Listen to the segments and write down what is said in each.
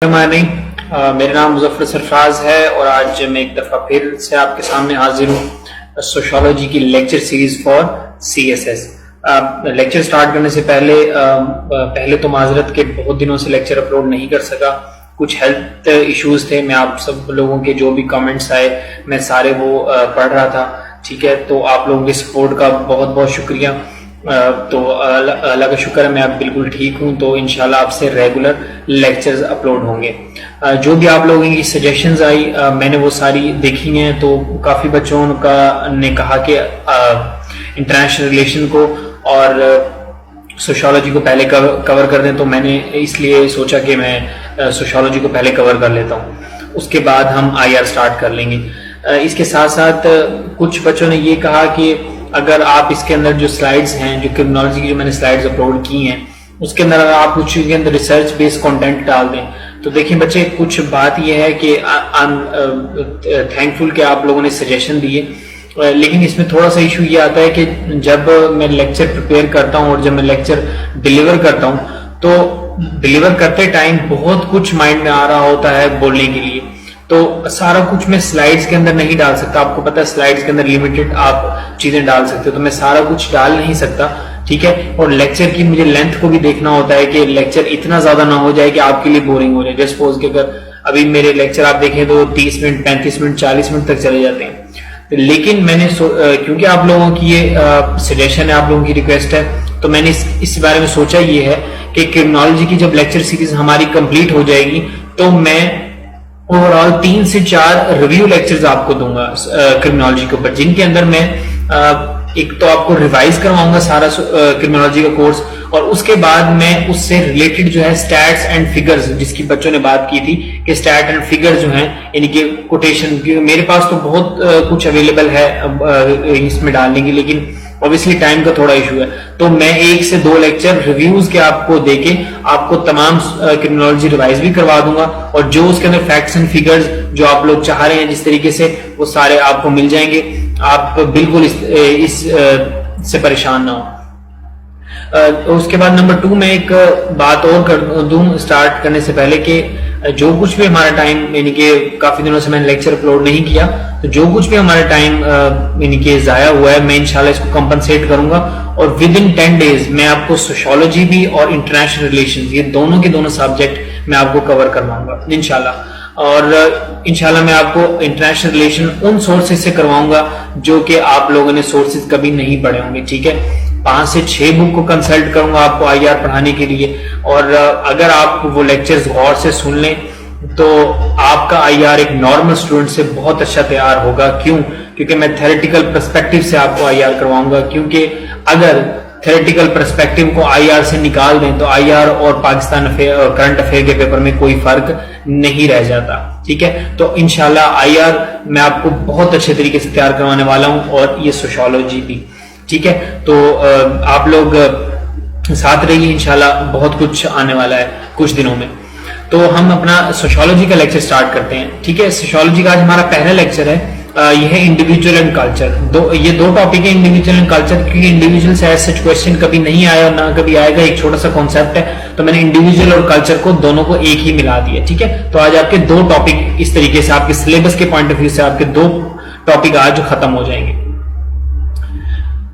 Morning. मेरा नाम मुजफ्फर सरफराज है और आज मैं एक दफा फिर से आपके सामने हाजिर हूँ सोशियोलॉजी की lecture series for CSS। Lecture start करने से पहले तो माजरत के बहुत दिनों से लेक्चर अपलोड नहीं कर सका, कुछ हेल्थ इश्यूज थे। मैं आप सब लोगों के जो भी कमेंट्स आए मैं सारे वो पढ़ रहा था, ठीक है। तो आप लोगों के सपोर्ट का बहुत बहुत शुक्रिया। तो अल्लाह का शुक्र है मैं अब बिल्कुल ठीक हूँ। तो इंशाल्लाह आपसे रेगुलर लेक्चर्स अपलोड होंगे। जो भी आप लोगों की सजेशंस आई मैंने वो सारी देखी हैं। तो काफी बच्चों ने कहा कि इंटरनेशनल रिलेशन को और सोशियोलॉजी को पहले कवर कर दें, तो मैंने इसलिए सोचा कि मैं सोशियोलॉजी को पहले कवर कर लेता हूँ, उसके बाद हम IR स्टार्ट कर लेंगे। इसके साथ साथ कुछ बच्चों ने ये कहा कि अगर आप इसके अंदर जो स्लाइड्स हैं, जो क्रिमिनोलॉजी की जो मैंने स्लाइड्स अपलोड की हैं, उसके अंदर अगर आप कुछ के अंदर रिसर्च बेस्ड कंटेंट डाल दें। तो देखिए बच्चे, कुछ बात यह है कि थैंकफुल कि आप लोगों ने सजेशन दिए, लेकिन इसमें थोड़ा सा इशू ये आता है कि जब मैं लेक्चर प्रिपेयर करता हूँ और जब मैं लेक्चर डिलीवर करता हूँ, तो डिलीवर करते टाइम बहुत कुछ माइंड में आ रहा होता है बोलने के लिए, तो सारा कुछ मैं स्लाइड्स के अंदर नहीं डाल सकता। आपको पता है स्लाइड्स के अंदर लिमिटेड आप चीजें डाल सकते हो, तो मैं सारा कुछ डाल नहीं सकता, ठीक है। और लेक्चर की मुझे लेंथ को भी देखना होता है कि लेक्चर इतना ज्यादा ना हो जाए कि आपके लिए बोरिंग हो जाए। जस्ट सपोज कि अगर अभी मेरे लेक्चर आप देखें तो 30 मिनट 35 मिनट 40 मिनट तक चले जाते हैं, लेकिन मैंने क्योंकि आप लोगों की ये सजेशन है, आप लोगों की रिक्वेस्ट है, तो मैंने इस बारे में सोचा ये है कि क्रिमिनोलॉजी की जब लेक्चर सीरीज हमारी कंप्लीट हो जाएगी तो मैं ओवरऑल 3 से 4 रिव्यू लेक्चर्स आपको दूंगा क्रिमिनोलॉजी के ऊपर, जिनके अंदर मैं एक तो आपको रिवाइज करवाऊंगा सारा क्रिमिनोलॉजी का कोर्स, और उसके बाद मैं उससे रिलेटेड जो है स्टैट्स एंड फिगर्स, जिसकी बच्चों ने बात की थी कि स्टैट एंड फिगर जो है यानी कि कोटेशन, मेरे पास तो बहुत कुछ अवेलेबल है इसमें डालने की, लेकिन ऑब्वियसली टाइम का थोड़ा इशू है। तो मैं 1 से 2 लेक्चर रिव्यूज के आपको देके आपको तमाम क्रिमिनोलॉजी रिवाइज भी करवा दूंगा, और जो उसके अंदर फैक्ट्स एंड फिगर्स जो आप लोग चाह रहे हैं जिस तरीके से, वो सारे आपको मिल जाएंगे। आप बिल्कुल इस से परेशान ना हो। उसके बाद नंबर 2 में एक बात और कर दूं स्टार्ट करने से पहले कि जो कुछ भी हमारा टाइम, यानी कि काफी दिनों से मैंने लेक्चर अपलोड नहीं किया, तो जो कुछ भी हमारा टाइम यानी कि जाया हुआ है, मैं इंशाल्लाह इसको कंपनसेट करूंगा, और विद इन 10 डेज मैं आपको सोशियोलॉजी भी और इंटरनेशनल रिलेशंस, ये दोनों के दोनों सब्जेक्ट मैं आपको कवर करवाऊंगा इंशाल्लाह। और इंशाल्लाह मैं आपको इंटरनेशनल रिलेशन उन सोर्सेज से करवाऊंगा जो कि आप लोगों ने सोर्सेज कभी नहीं पढ़े होंगे, ठीक है। 5 से 6 बुक को कंसल्ट करूंगा आपको IR पढ़ाने के लिए, और अगर आप वो लेक्चर्स गौर से सुन लें तो आपका IR एक नॉर्मल स्टूडेंट से बहुत अच्छा तैयार होगा। क्यों? क्योंकि मैं थ्योरेटिकल पर्सपेक्टिव से आपको IR करवाऊंगा, क्योंकि अगर थ्योरेटिकल पर्सपेक्टिव को IR से निकाल दें तो IR और पाकिस्तान करंट अफेयर के पेपर में कोई फर्क नहीं रह जाता, ठीक है। तो इंशाल्लाह IR मैं आपको बहुत अच्छे तरीके से तैयार करवाने वाला हूं, और ये सोशियोलॉजी भी, ठीक है। तो आप लोग साथ रहिए, इंशाल्लाह बहुत कुछ आने वाला है कुछ दिनों में। तो हम अपना सोशियोलॉजी का लेक्चर स्टार्ट करते हैं, ठीक है। सोशियोलॉजी का आज हमारा पहला लेक्चर है, यह है इंडिविजुअल एंड कल्चर। ये दो टॉपिक है, इंडिविजुअल एंड कल्चर, क्योंकि इंडिविजुअल से सच क्वेश्चन कभी नहीं आया और ना कभी आएगा, एक छोटा सा कॉन्सेप्ट है, तो मैंने इंडिविजुअल और कल्चर को दोनों को एक ही मिला दिया, ठीक है। तो आज आपके 2 टॉपिक इस तरीके से आपके सिलेबस के पॉइंट ऑफ व्यू से आपके 2 टॉपिक आज खत्म हो जाएंगे।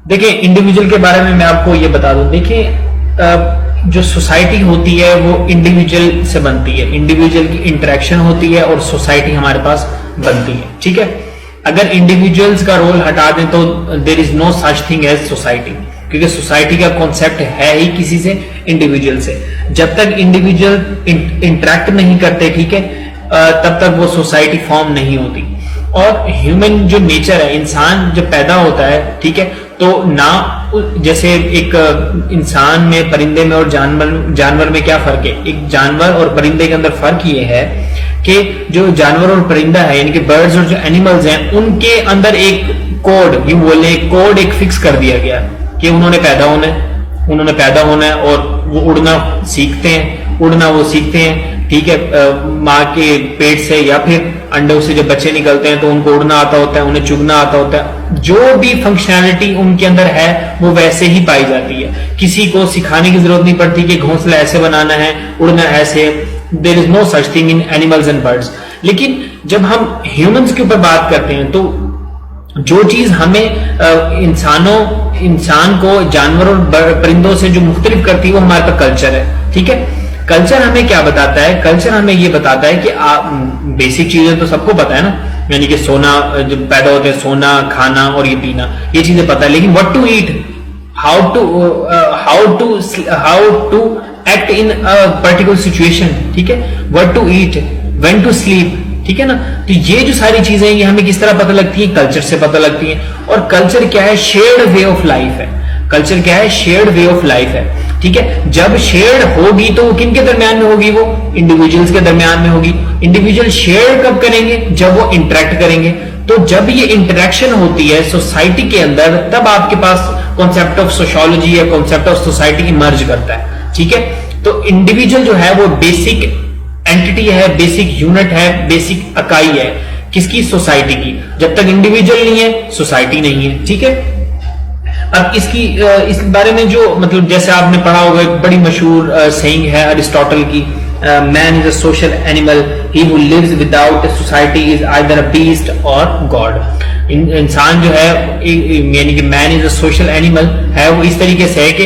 देखिए इंडिविजुअल के बारे में मैं आपको ये बता दूं, देखिए जो सोसाइटी होती है वो इंडिविजुअल से बनती है, इंडिविजुअल की इंटरेक्शन होती है और सोसाइटी हमारे पास बनती है, ठीक है। अगर इंडिविजुअल्स का रोल हटा दें तो there is no such thing as society, क्योंकि सोसाइटी का कॉन्सेप्ट है ही किसी से, इंडिविजुअल से। जब तक इंडिविजुअल इंटरेक्ट नहीं करते, ठीक है, तब तक वो सोसाइटी फॉर्म नहीं होती। और ह्यूमन जो नेचर है, इंसान जब पैदा होता है, ठीक है, तो ना जैसे एक इंसान में, परिंदे में और जानवर में क्या फर्क है? एक जानवर और परिंदे के अंदर फर्क ये है कि जो जानवर और परिंदा है, यानी कि बर्ड्स और जो एनिमल्स हैं, उनके अंदर एक कोड, यूं बोले कोड एक फिक्स कर दिया गया कि उन्होंने पैदा होना है और वो उड़ना सीखते हैं, ठीक है, माँ के पेट से या फिर अंडों से जब बच्चे निकलते हैं तो उनको उड़ना आता होता है, उन्हें चुगना आता होता है। जो भी फंक्शनैलिटी उनके अंदर है वो वैसे ही पाई जाती है, किसी को सिखाने की जरूरत नहीं पड़ती कि घोंसला ऐसे बनाना है, उड़ना ऐसे, there is no such thing in animals and birds. लेकिन जब हम ह्यूमंस के ऊपर बात करते हैं तो जो चीज हमें इंसान को जानवरों और परिंदों से जो मुख्तलिफ करती है वो हमारे पास कल्चर है। ठीक है, कल्चर हमें क्या बताता है? कल्चर हमें ये बताता है कि बेसिक चीजें तो सबको पता है ना, यानी कि सोना, जब पैदा होते हैं सोना, खाना और ये पीना, ये चीजें पता है। लेकिन what to eat, how to act in a particular situation, ठीक है, what to eat, when to sleep, ठीक है ना। तो ये जो सारी चीजें ये हमें किस तरह पता लगती है? कल्चर से पता लगती है। और कल्चर क्या है? शेयर्ड वे ऑफ लाइफ है। कल्चर क्या है? शेयर्ड वे ऑफ लाइफ है। ठीक है, जब शेयर्ड होगी तो किन के दरमियान में होगी? वो इंडिविजुअल्स के दरमियान में होगी। इंडिविजुअल शेयर कब करेंगे? जब वो इंटरेक्ट करेंगे। तो जब ये इंटरेक्शन होती है सोसाइटी के अंदर, तब आपके पास कॉन्सेप्ट ऑफ सोशियोलॉजी या कॉन्सेप्ट ऑफ सोसाइटी इमर्ज करता है। ठीक है, तो इंडिविजुअल जो है वो बेसिक एंटिटी है, बेसिक यूनिट है, बेसिक इकाई है किसकी? सोसाइटी की। जब तक इंडिविजुअल नहीं है सोसाइटी नहीं है। ठीक है, अब इस बारे में जो मतलब जैसे आपने पढ़ा होगा, एक बड़ी मशहूर सेइंग है अरिस्टोटल की, man is a social animal, he who lives without a society is either a beast or god. इंसान जो है यानी कि man is a social animal है, वो इस तरीके से है कि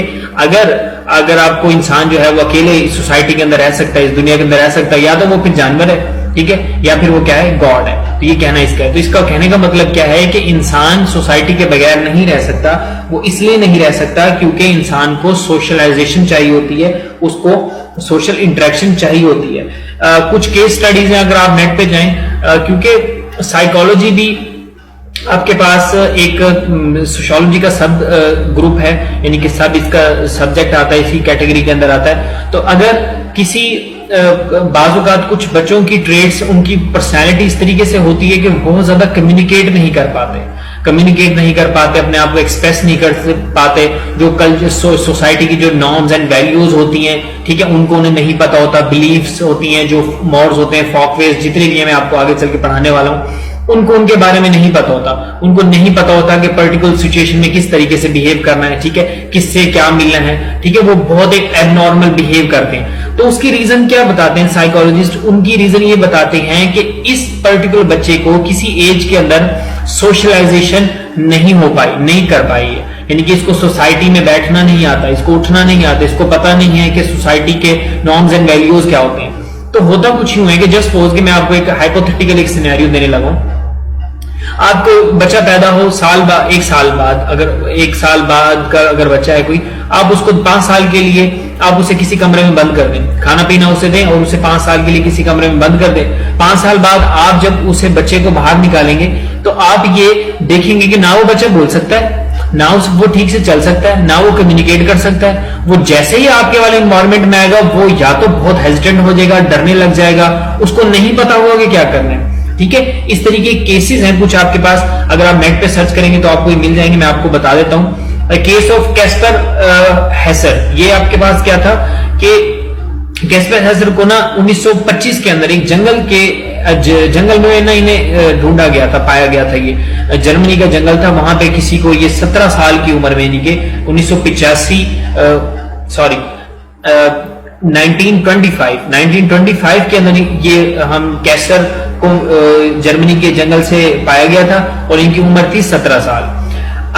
अगर आपको इंसान जो है वो अकेले इस सोसाइटी के अंदर रह सकता है, इस दुनिया के अंदर रह सकता है, या तो वो फिर जानवर है, ठीक है, या फिर वो क्या है? गॉड है। तो ये कहना इसका है। तो इसका कहने का मतलब क्या है कि इंसान सोसाइटी के बगैर नहीं रह सकता। वो इसलिए नहीं रह सकता क्योंकि इंसान को सोशलाइजेशन चाहिए होती है, उसको सोशल इंटरेक्शन चाहिए होती है। कुछ केस स्टडीज हैं, अगर आप नेट पे जाएं, क्योंकि साइकोलॉजी भी आपके पास एक सोशियोलॉजी का सब ग्रुप है, यानी कि सब इसका सब्जेक्ट आता है, इसी कैटेगरी के अंदर आता है। तो अगर किसी बाजुकात कुछ बच्चों की ट्रेड्स, उनकी पर्सनैलिटी इस तरीके से होती है कि बहुत ज्यादा कम्युनिकेट नहीं कर पाते, अपने आप को एक्सप्रेस नहीं कर पाते, जो कल सोसाइटी की जो नॉर्म्स एंड वैल्यूज होती हैं, ठीक है, उनको उन्हें नहीं पता होता, बिलीफ्स होती हैं, जो मॉड्स होते हैं, फॉकवेज, जितने भी मैं आपको आगे चल के पढ़ाने वाला हूं, उनको उनके बारे में नहीं पता होता। उनको नहीं पता होता कि पर्टिकुलर सिचुएशन में किस तरीके से बिहेव करना है, ठीक है, किससे क्या मिलना है, ठीक है, वो बहुत एक एबनॉर्मल बिहेव करते हैं। तो उसकी रीजन क्या बताते हैं साइकोलॉजिस्ट? उनकी रीजन ये बताते हैं कि इस पर्टिकुलर बच्चे को किसी एज के अंदर सोशलाइजेशन नहीं कर पाई है, यानी कि इसको सोसाइटी में बैठना नहीं आता, इसको उठना नहीं आता, इसको पता नहीं है कि सोसाइटी के नॉर्म्स एंड वैल्यूज क्या होते हैं। तो होता कुछ यूं है कि जस्ट सपोज कि मैं आपको एक हाइपोथेटिकल एक सिनेरियो देने लगा हूं। आपको बच्चा पैदा हो एक साल बाद, अगर 1 साल बाद का अगर बच्चा है कोई, आप उसको 5 साल के लिए आप उसे किसी कमरे में बंद कर दें, खाना पीना उसे दें और उसे 5 साल के लिए किसी कमरे में बंद कर दें। 5 साल बाद आप जब उसे बच्चे को बाहर निकालेंगे तो आप ये देखेंगे कि ना वो बच्चा बोल सकता है, ना वो ठीक से चल सकता है, ना वो कम्युनिकेट कर सकता है। वो जैसे ही आपके वाले एनवायरमेंट में आएगा, वो या तो बहुत हेजिटेंट हो जाएगा, डरने लग जाएगा, उसको नहीं पता होगा कि क्या करना है। ठीक है, इस तरीके के केसेस हैं कुछ आपके पास, अगर आप नेट पे सर्च करेंगे तो आपको मिल जाएंगे। मैं आपको बता देता हूं, केस ऑफ कैस्पर हेसर। ये आपके पास क्या था कि कैस्पर हेसर को ना 1925 के अंदर एक जंगल में ना इन्हें ढूंढा गया था, पाया गया था। ये जर्मनी का जंगल था, वहां पे किसी को ये 17 साल की उम्र में, यानी कि 1925 के अंदर ये हम कैस्पर को जर्मनी के जंगल से पाया गया था और इनकी उम्र थी 17 साल।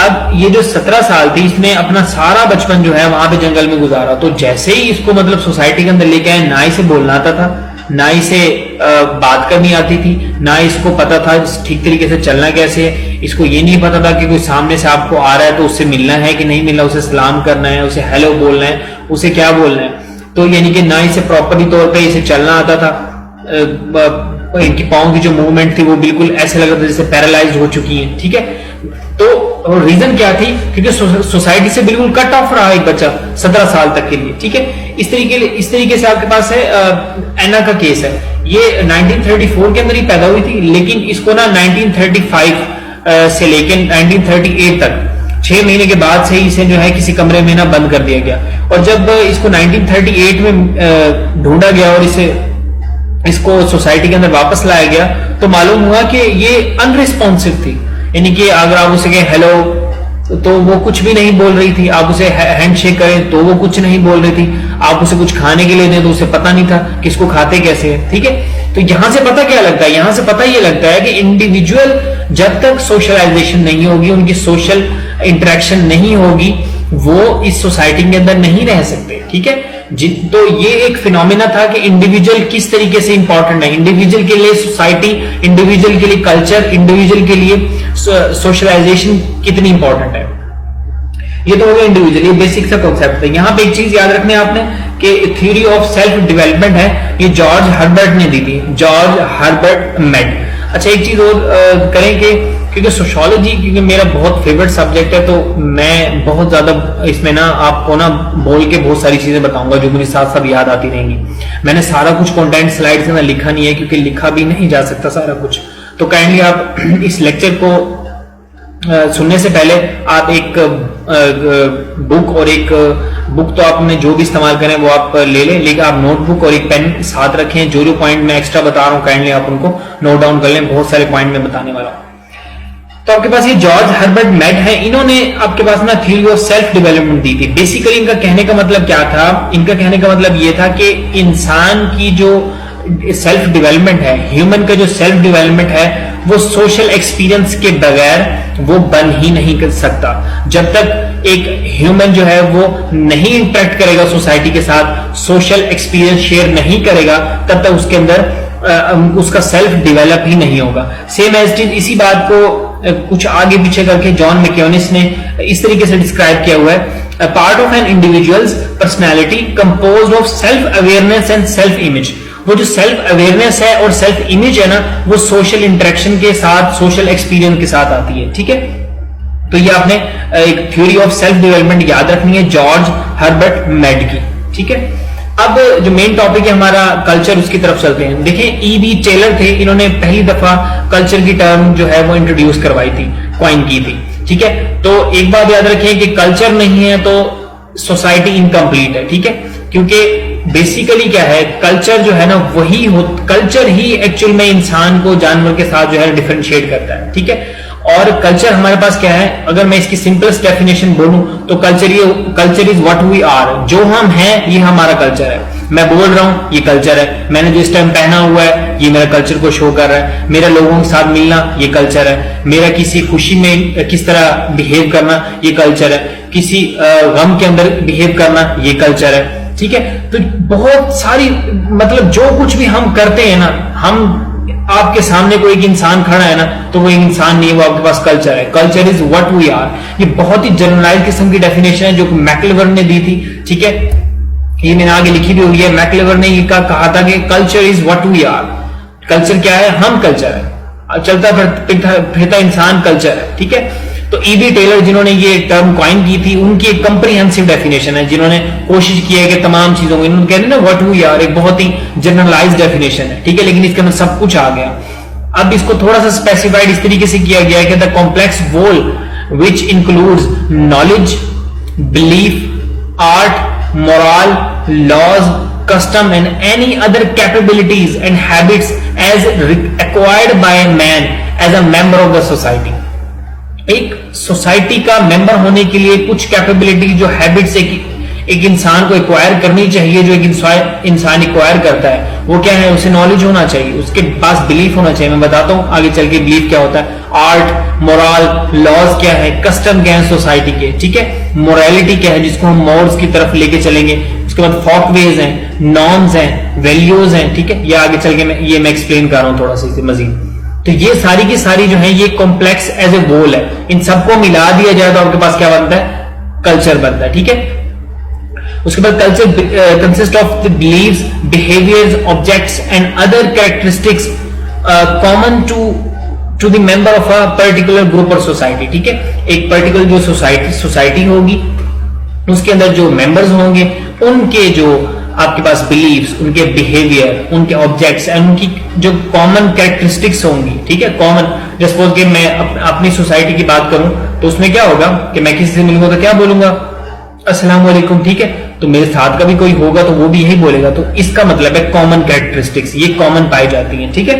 अब ये जो 17 साल थी, इसने अपना सारा बचपन जो है वहां पे जंगल में गुजारा। तो जैसे ही इसको मतलब सोसाइटी के अंदर लेके आए, ना इसे बोलना आता था, ना इसे बात करनी आती थी, ना इसको पता था ठीक तरीके से चलना कैसे है। इसको ये नहीं पता था कि कोई सामने से आपको आ रहा है तो उससे मिलना है कि नहीं मिलना, उसे सलाम करना है, उसे हेलो बोलना है, उसे क्या बोलना है। तो यानी कि ना इसे प्रॉपरली तौर पे इसे चलना आता था। इनकी पाँव की जो मूवमेंट थी वो बिल्कुल ऐसे लग रहा था जैसे पैरालाइज्ड हो चुकी है। ठीक है, तो रीजन क्या थी? क्योंकि सोसाइटी से बिल्कुल कट ऑफ रहा एक बच्चा 17 साल तक के लिए। ठीक है, इस तरीके से आपके पास है एना का केस है। ये 1934 के अंदर ही पैदा हुई थी, लेकिन इसको ना 1935 से लेकर 1938 तक 6 महीने के बाद से इसे जो है किसी कमरे में ना बंद कर दिया गया। और जब इसको 1938 में ढूंढा गया और इसको सोसाइटी के अंदर वापस लाया गया, तो मालूम हुआ कि ये अनरिस्पॉन्सिव थी। यानी कि अगर आप उसे कहें हेलो तो वो कुछ भी नहीं बोल रही थी। आप उसे हैंडशेक करें तो वो कुछ नहीं बोल रही थी। आप उसे कुछ खाने के लिए दें तो उसे पता नहीं था कि इसको खाते कैसे है। ठीक है, तो यहां से पता क्या लगता है, यहां से पता ये लगता है कि इंडिविजुअल जब तक सोशलाइजेशन नहीं होगी, उनकी सोशल इंटरेक्शन नहीं होगी, वो इस सोसाइटी के अंदर नहीं रह सकते। ठीक है, तो ये एक फिनोमिना था कि इंडिविजुअल किस तरीके से इंपॉर्टेंट है, इंडिविजुअल के लिए सोसाइटी, इंडिविजुअल के लिए कल्चर, इंडिविजुअल के लिए सोशलाइजेशन कितनी इंपॉर्टेंट है। ये तो हो गया इंडिविजुअल, ये बेसिक सा कॉन्सेप्ट है। यहां पे एक चीज याद रखनी है आपने कि थ्योरी ऑफ सेल्फ डेवलपमेंट है, ये जॉर्ज हर्बर्ट ने दी थी, जॉर्ज हर्बर्ट मेड। अच्छा, एक चीज और करें कि क्योंकि सोशियोलॉजी क्योंकि मेरा बहुत फेवरेट सब्जेक्ट है, तो मैं बहुत ज्यादा इसमें ना आपको ना बोल के बहुत सारी चीजें बताऊंगा जो मुझे साथ साथ याद आती रहेंगी। मैंने सारा कुछ कंटेंट स्लाइड से मैं लिखा नहीं है क्योंकि लिखा भी नहीं जा सकता सारा कुछ। तो काइंडली आप इस लेक्चर को सुनने से पहले आप एक बुक और एक बुक तो आपने जो भी इस्तेमाल करें वो आप ले लें, लेकिन आप नोटबुक और एक पेन साथ रखें। जो पॉइंट मैं एक्स्ट्रा बता रहा हूं काइंडली आप उनको नोट डाउन कर लें, बहुत सारे पॉइंट मैं बताने वाला हूं। तो आपके पास ये जॉर्ज हर्बर्ट मेड है, इन्होंने आपके पास ना थ्योरी ऑफ सेल्फ डेवलपमेंट दी थी। बेसिकली इनका कहने का मतलब क्या था, इनका कहने का मतलब ये था कि इंसान की जो सेल्फ डेवलपमेंट है, ह्यूमन का जो सेल्फ डेवलपमेंट है, वो सोशल एक्सपीरियंस के बगैर वो बन ही नहीं कर सकता। जब तक एक ह्यूमन जो है वो नहीं इंटरेक्ट करेगा सोसाइटी के साथ, सोशल एक्सपीरियंस शेयर नहीं करेगा, तब तक उसके अंदर उसका सेल्फ डेवलप ही नहीं होगा। सेम एज इट, इसी बात को कुछ आगे पीछे करके जॉन मैक्योनिस ने इस तरीके से डिस्क्राइब किया हुआ है, part of an individual's personality composed of self awareness and self image. वो जो सेल्फ अवेयरनेस है और सेल्फ इमेज है ना, वो सोशल इंटरेक्शन के साथ, सोशल एक्सपीरियंस के साथ आती है। ठीक है, तो ये आपने एक थ्योरी ऑफ सेल्फ डेवलपमेंट याद रखनी है जॉर्ज हर्बर्ट मेड की। ठीक है, अब जो मेन टॉपिक है हमारा कल्चर, उसकी तरफ चलते हैं। देखें, E.B. टेलर थे, इन्होंने पहली दफा कल्चर की टर्म जो है वो इंट्रोड्यूस करवाई थी, कॉइन की थी। ठीक है, तो एक बात याद रखें कि कल्चर नहीं है तो सोसाइटी इनकम्प्लीट है। ठीक है, क्योंकि बेसिकली क्या है, कल्चर जो है ना वही कल्चर ही एक्चुअल में इंसान को जानवर के साथ जो है डिफरेंशिएट करता है। ठीक है, और कल्चर हमारे पास क्या है, अगर मैं इसकी सिंपलेस्ट डेफिनेशन बोलूं तो culture is what we are. जो हम हैं ये हमारा कल्चर है। मैं बोल रहा हूं ये कल्चर है, मैंने जो इस टाइम पहना हुआ है ये मेरा कल्चर को शो कर रहा है, मेरा लोगों के साथ मिलना ये कल्चर है, मेरा किसी खुशी में किस तरह बिहेव करना ये कल्चर है, किसी गम के अंदर बिहेव करना ये कल्चर है। ठीक है, तो बहुत सारी मतलब जो कुछ भी हम करते हैं ना, हम आपके सामने कोई एक इंसान खड़ा है ना, तो वो एक इंसान नहीं है, वो आपके पास कल्चर है। Culture is what we are. ये बहुत ही जनरलाइज किस्म की डेफिनेशन है जो मैक्लेवर ने दी थी। ठीक है, ये मैंने आगे लिखी भी हुई है। मैक्लेवर ने ये कहा था कि culture is what we are. Culture क्या है, हम कल्चर है, चलता फिरता इंसान कल्चर है। ठीक है, तो E.B. टेलर जिन्होंने ये टर्म कॉइन की थी, उनकी एक कंप्रीहेंसिव डेफिनेशन है, जिन्होंने कोशिश की है कि तमाम चीजों को, इन्होंने कहते हैं ना व्हाट वी आर, एक बहुत ही जनरलाइज्ड डेफिनेशन है। ठीक है, लेकिन इसके अंदर सब कुछ आ गया। अब इसको थोड़ा सा स्पेसिफाइड इस तरीके से किया गया है कि the complex whole which includes knowledge, belief, art, moral, laws, custom and any other capabilities and habits as acquired by a man as a member of the society। एक सोसाइटी का मेंबर होने के लिए कुछ कैपेबिलिटी, जो habits एक इंसान को एक्वायर करनी चाहिए, जो एक इंसान एक्वायर करता है, वो क्या है, उसे नॉलेज होना चाहिए, उसके पास बिलीफ होना चाहिए। मैं बताता हूं आगे चल के बिलीफ क्या होता है, आर्ट, मोरल, लॉज क्या है, कस्टम क्या है सोसाइटी के। ठीक है, मोरालिटी क्या है जिसको हम मोरल्स की तरफ लेके चलेंगे, उसके बाद फॉकवेज हैं, नॉर्म्स हैं, वैल्यूज हैं। ठीक है, ये आगे चल के मैं एक्सप्लेन कर रहा हूं थोड़ा सा इसे मजीद। तो ये सारी की सारी जो है ये कॉम्प्लेक्स एज ए होल है। इन सबको मिला दिया जाए तो आपके पास क्या बनता है, कल्चर बनता है। ठीक है, उसके बाद culture consist of the beliefs, behaviours, objects and other characteristics common to the member of a particular group or society. ठीक है, एक पर्टिकुलर जो सोसाइटी होगी उसके अंदर जो मेंबर्स होंगे, उनके जो आपके पास बिलीव्स, उनके बिहेवियर, उनके ऑब्जेक्ट्स एंड उनकी जो कॉमन कैरेक्टरिस्टिक्स होंगी। ठीक है, कॉमन, सपोज कि मैं अपनी सोसाइटी की बात करूं तो उसमें क्या होगा कि मैं किसी से मिलूंगा तो क्या बोलूंगा, अस्सलाम वालेकुम। ठीक है, तो मेरे साथ का भी कोई होगा तो वो भी यही बोलेगा। तो इसका मतलब है कॉमन कैरेक्टरिस्टिक्स, ये कॉमन पाई जाती हैं। ठीक है,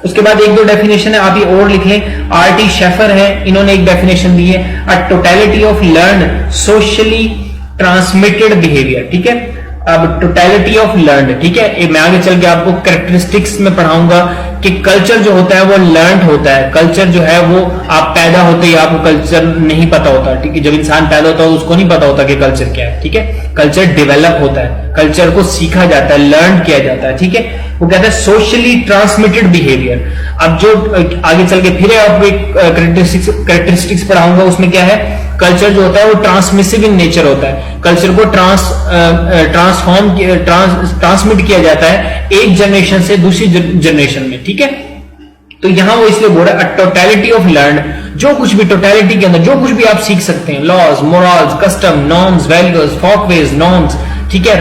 उसके बाद एक दो डेफिनेशन है, आप ये और लिख लें। आरटी शेफर है, इन्होंने एक डेफिनेशन दी है, a totality of learn socially transmitted behaviour. ठीक है, अब टोटलिटी ऑफ लर्न, ठीक है, मैं आगे चल के आपको कैरेक्टरिस्टिक्स में पढ़ाऊंगा कि कल्चर जो होता है वो लर्न होता है। कल्चर जो है वो आप पैदा होते ही आपको कल्चर नहीं पता होता। ठीक है, जब इंसान पैदा होता है उसको नहीं पता होता कि कल्चर क्या है। ठीक है, कल्चर डेवलप होता है, कल्चर को सीखा जाता है, लर्न किया जाता है। ठीक है, वो कहता है सोशली ट्रांसमिटेड बिहेवियर। अब जो आगे चल के फिर आपको एक कैरेक्टरिस्टिक्स पढ़ाऊंगा, उसमें क्या है, कल्चर जो होता है वो ट्रांसमिसिव इन नेचर होता है। कल्चर को ट्रांसमिट किया जाता है एक जनरेशन से दूसरी जनरेशन में। ठीक है, तो यहां वो इसलिए बोल रहा है टोटलिटी ऑफ लर्न, जो कुछ भी टोटलिटी के अंदर जो कुछ भी आप सीख सकते हैं, laws, morals, custom, norms, values, folkways, norms. ठीक है,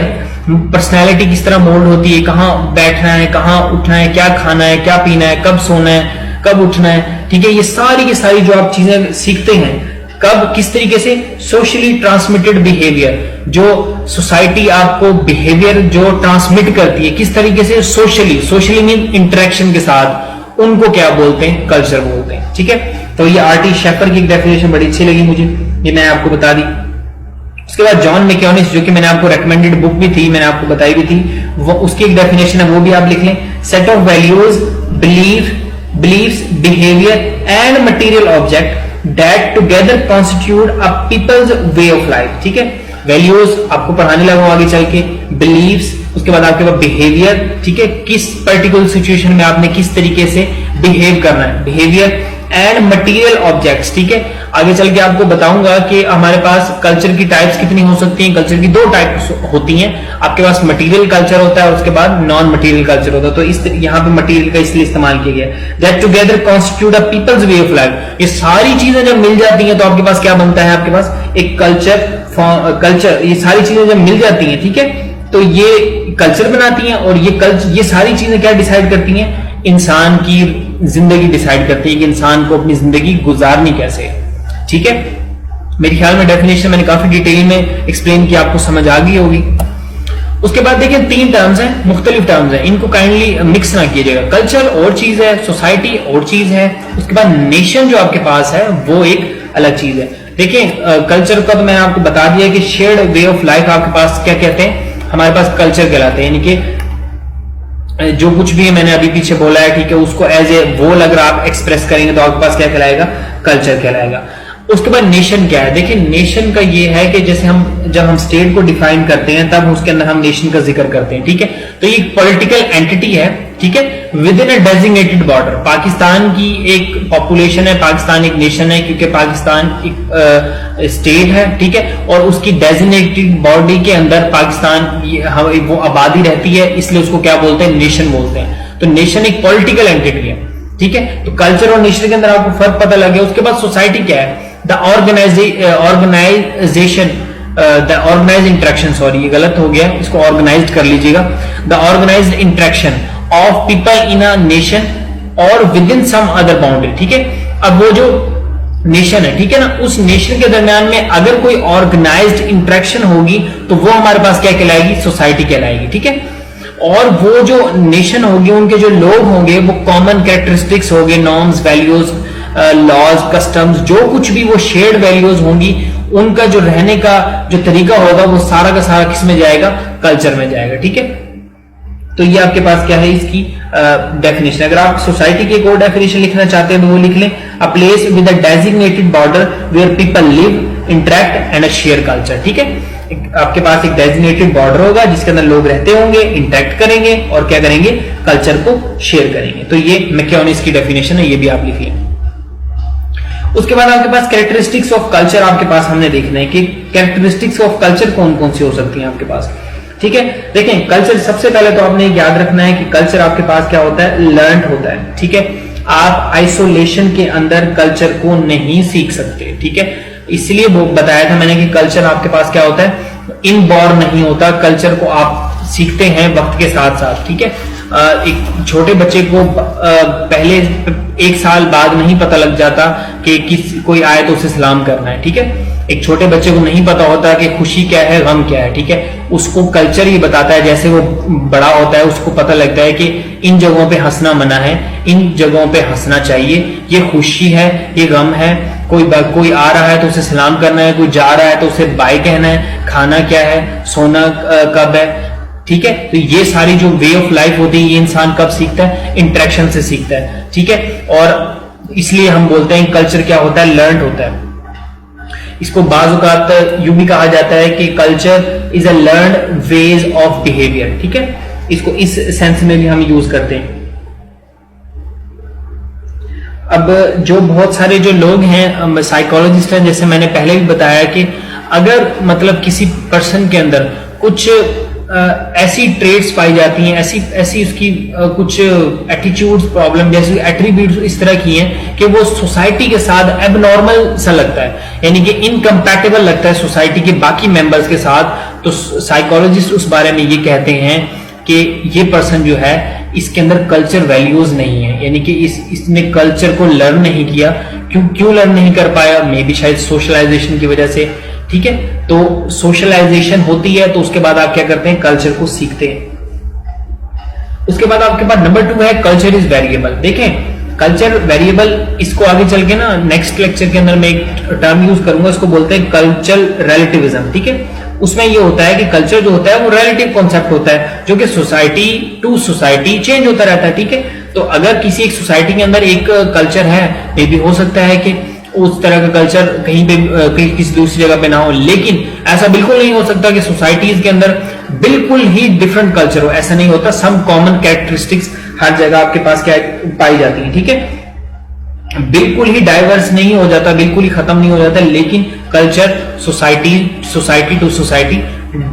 पर्सनैलिटी किस तरह मोल्ड होती है, कहां बैठना है, कहां उठना है, क्या खाना है, क्या पीना है, कब सोना है, कब उठना है। ठीक है, ये सारी की सारी जो आप चीजें सीखते हैं, कब, किस तरीके से, सोशली ट्रांसमिटेड बिहेवियर, जो सोसाइटी आपको बिहेवियर जो ट्रांसमिट करती है, किस तरीके से सोशली मीन इंटरेक्शन के साथ, उनको क्या बोलते हैं, कल्चर बोलते हैं। ठीक है, तो ये आरटी शेफर की डेफिनेशन बड़ी अच्छी लगी मुझे, ये मैं आपको बता दी। उसके बाद जॉन मैक्योनिस, जो कि मैंने आपको रेकमेंडेड बुक भी थी, मैंने आपको बताई भी थी, वो उसकी एक डेफिनेशन है, वो भी आप लिख लें। Set of values, beliefs, behaviour and material object that together constitute a people's way of life। ठीक है, वैल्यूज आपको पढ़ाने लगा आगे चल के, बिलीव्स, उसके बाद आपके पास बिहेवियर। ठीक है, किस पर्टिकुलर सिचुएशन में आपने किस तरीके से बिहेव करना है, बिहेवियर एंड मटेरियल ऑब्जेक्ट्स। ठीक है, आगे चल के आपको बताऊंगा कि हमारे पास कल्चर की टाइप्स कितनी हो सकती हैं। कल्चर की दो टाइप्स होती हैं, आपके पास मटेरियल कल्चर होता है, उसके बाद नॉन मटेरियल कल्चर होता है। तो इस यहाँ पे मटेरियल का इसलिए इस्तेमाल किया गया, that together constitute a people's way of life. ये सारी चीजें जब मिल जाती हैं तो आपके पास क्या बनता है, आपके पास एक कल्चर, ये सारी चीजें जब मिल जाती हैं, ठीक है, तो ये कल्चर बनाती हैं। और ये सारी चीजें क्या डिसाइड करती हैं, इंसान की जिंदगी डिसाइड करती है कि इंसान को अपनी जिंदगी गुजारनी कैसे है। ठीक है, मेरे ख्याल में डेफिनेशन मैंने काफी डिटेल में एक्सप्लेन किया, आपको समझ आ गई होगी। उसके बाद देखिए 3 टर्म्स हैं, मुख्तलिफ टर्म्स हैं, इनको काइंडली मिक्स ना कीजिएगा। कल्चर और चीज है, सोसाइटी और चीज है, उसके बाद नेशन जो आपके पास है वो एक अलग चीज है। देखिए कल्चर का तो मैंने आपको बता दिया कि शेयर्ड वे ऑफ लाइफ आपके पास क्या कहते हैं, हमारे पास कल्चर कहलाते हैं। यानी कि जो कुछ भी मैंने अभी पीछे बोला है, ठीक है, उसको एज ए वोल अगर आप एक्सप्रेस करेंगे तो आपके पास क्या कहलाएगा, कल्चर कहलाएगा। उसके बाद नेशन क्या है, देखिए नेशन का ये है कि जैसे जब हम स्टेट को डिफाइन करते हैं तब उसके अंदर हम नेशन का जिक्र करते हैं। ठीक है, तो ये पॉलिटिकल एंटिटी है, ठीक है, with in a designated border. Pakistan की एक पॉपुलेशन है, पाकिस्तान एक नेशन है, क्योंकि पाकिस्तान एक स्टेट है, ठीक है, और उसकी डेजिग्नेटेड बॉडी के अंदर पाकिस्तान वो आबादी रहती है, इसलिए उसको क्या बोलते हैं, नेशन बोलते हैं। तो नेशन एक पॉलिटिकल एंटिटी है। ठीक है, तो कल्चर और नेशन के अंदर आपको फर्क पता लग गया। उसके बाद सोसाइटी क्या है, द ऑर्गेनाइज इंटरेक्शन, सॉरी ये गलत हो गया, इसको ऑर्गेनाइज्ड कर लीजिएगा। The organised interaction of people in a nation और within some other boundary. ठीक है, अब वो जो नेशन है, ठीक है ना, उस नेशन के दरमियान में अगर कोई ऑर्गेनाइज्ड इंटरेक्शन होगी तो वो हमारे पास क्या कहलाएगी, सोसाइटी कहलाएगी। ठीक है, और वो जो नेशन होगी, उनके जो लोग होंगे वो कॉमन कैरेक्टरिस्टिक्स होंगे, नॉर्म्स, वैल्यूज, लॉज, कस्टम्स, जो कुछ भी वो शेयर्ड वैल्यूज होंगी, उनका जो रहने का जो तरीका होगा वो सारा का सारा किस में जाएगा, कल्चर में जाएगा। ठीक है, तो ये आपके पास क्या है इसकी डेफिनेशन। अगर आप सोसाइटी की एक और डेफिनेशन लिखना चाहते हैं तो वो लिख लें, a place with a designated border where people live, interact and a share culture. ठीक है, आपके पास एक डेजिग्नेटेड बॉर्डर होगा जिसके अंदर लोग रहते होंगे, इंटरेक्ट करेंगे और क्या करेंगे, कल्चर को शेयर करेंगे। तो ये मैक्योनिस की डेफिनेशन है, ये भी आप लिख लें। उसके बाद आपके पास कैरेक्टरिस्टिक्स ऑफ कल्चर आपके पास हमने देखना है कि कैरेक्टरिस्टिक्स ऑफ कल्चर कौन कौन सी हो सकती हैं आपके पास। ठीक है, देखें कल्चर सबसे पहले तो आपने याद रखना है कि कल्चर आपके पास क्या होता है, लर्न्ड होता है। ठीक है, आप आइसोलेशन के अंदर कल्चर को नहीं सीख सकते। ठीक है, इसलिए वो बताया था मैंने कि कल्चर आपके पास क्या होता है, इनबॉर्न नहीं होता, कल्चर को आप सीखते हैं वक्त के साथ साथ। ठीक है, एक छोटे बच्चे को पहले 1 साल बाद नहीं पता लग जाता कि कोई आए तो उसे सलाम करना है। ठीक है, एक छोटे बच्चे को नहीं पता होता कि खुशी क्या है, गम क्या है, ठीक है, उसको कल्चर ही बताता है। जैसे वो बड़ा होता है उसको पता लगता है कि इन जगहों पे हंसना मना है, इन जगहों पे हंसना चाहिए, ये खुशी है, ये गम है, कोई आ रहा है तो उसे सलाम करना है, कोई जा रहा है तो उसे बाय कहना है, खाना क्या है, सोना कब है, ठीक है। तो ये सारी जो वे ऑफ लाइफ होती है ये इंसान कब सीखता है, इंटरेक्शन से सीखता है, ठीक है। और इसलिए हम बोलते हैं कल्चर क्या होता है, लर्न होता है। इसको बाज़ औक़ात यूं भी कहा जाता है कि culture is a learn ways of behaviour, ठीक है, इसको इस सेंस में भी हम यूज करते हैं। अब जो बहुत सारे जो लोग हैं साइकोलॉजिस्ट हैं, जैसे मैंने पहले भी बताया कि अगर मतलब किसी पर्सन के अंदर कुछ ऐसी ट्रेड्स पाई जाती हैं, ऐसी उसकी कुछ एटीट्यूड्स, प्रॉब्लम, जैसे एट्रीब्यूट्स इस तरह की हैं कि वो सोसाइटी के साथ एबनॉर्मल सा लगता है, यानी कि इनकम्पैटिबल लगता है सोसाइटी के बाकी मेंबर्स के साथ, तो साइकोलॉजिस्ट उस बारे में ये कहते हैं कि ये पर्सन जो है इसके अंदर कल्चर वैल्यूज नहीं है, यानी कि इसने कल्चर को लर्न नहीं किया। क्यों लर्न नहीं कर पाया? मे बी शायद सोशलाइजेशन की वजह से, ठीक है। तो सोशलाइजेशन होती है तो उसके बाद आप क्या करते हैं, कल्चर को सीखते हैं। उसके बाद आपके पास नंबर 2 है कल्चर इज वेरिएबल। देखें कल्चर वेरिएबल, इसको आगे चल के ना नेक्स्ट लेक्चर के अंदर मैं एक टर्म यूज करूंगा, इसको बोलते हैं कल्चरल रिलेटिविज्म, ठीक है। उसमें ये होता है कि कल्चर जो होता है वो रिलेटिव कॉन्सेप्ट होता है, जो कि सोसाइटी टू सोसाइटी चेंज होता रहता है, ठीक है। तो अगर किसी एक सोसाइटी के अंदर एक कल्चर है, मे भी हो सकता है कि उस तरह का कल्चर कहीं पे किसी दूसरी जगह पे ना हो, लेकिन ऐसा बिल्कुल नहीं हो सकता कि सोसाइटीज के अंदर बिल्कुल ही डिफरेंट कल्चर हो, ऐसा नहीं होता। सम कॉमन कैरेक्टरिस्टिक्स हर जगह आपके पास क्या पाई जाती है, ठीक है। बिल्कुल ही डाइवर्स नहीं हो जाता, बिल्कुल ही खत्म नहीं हो जाता, लेकिन culture society to society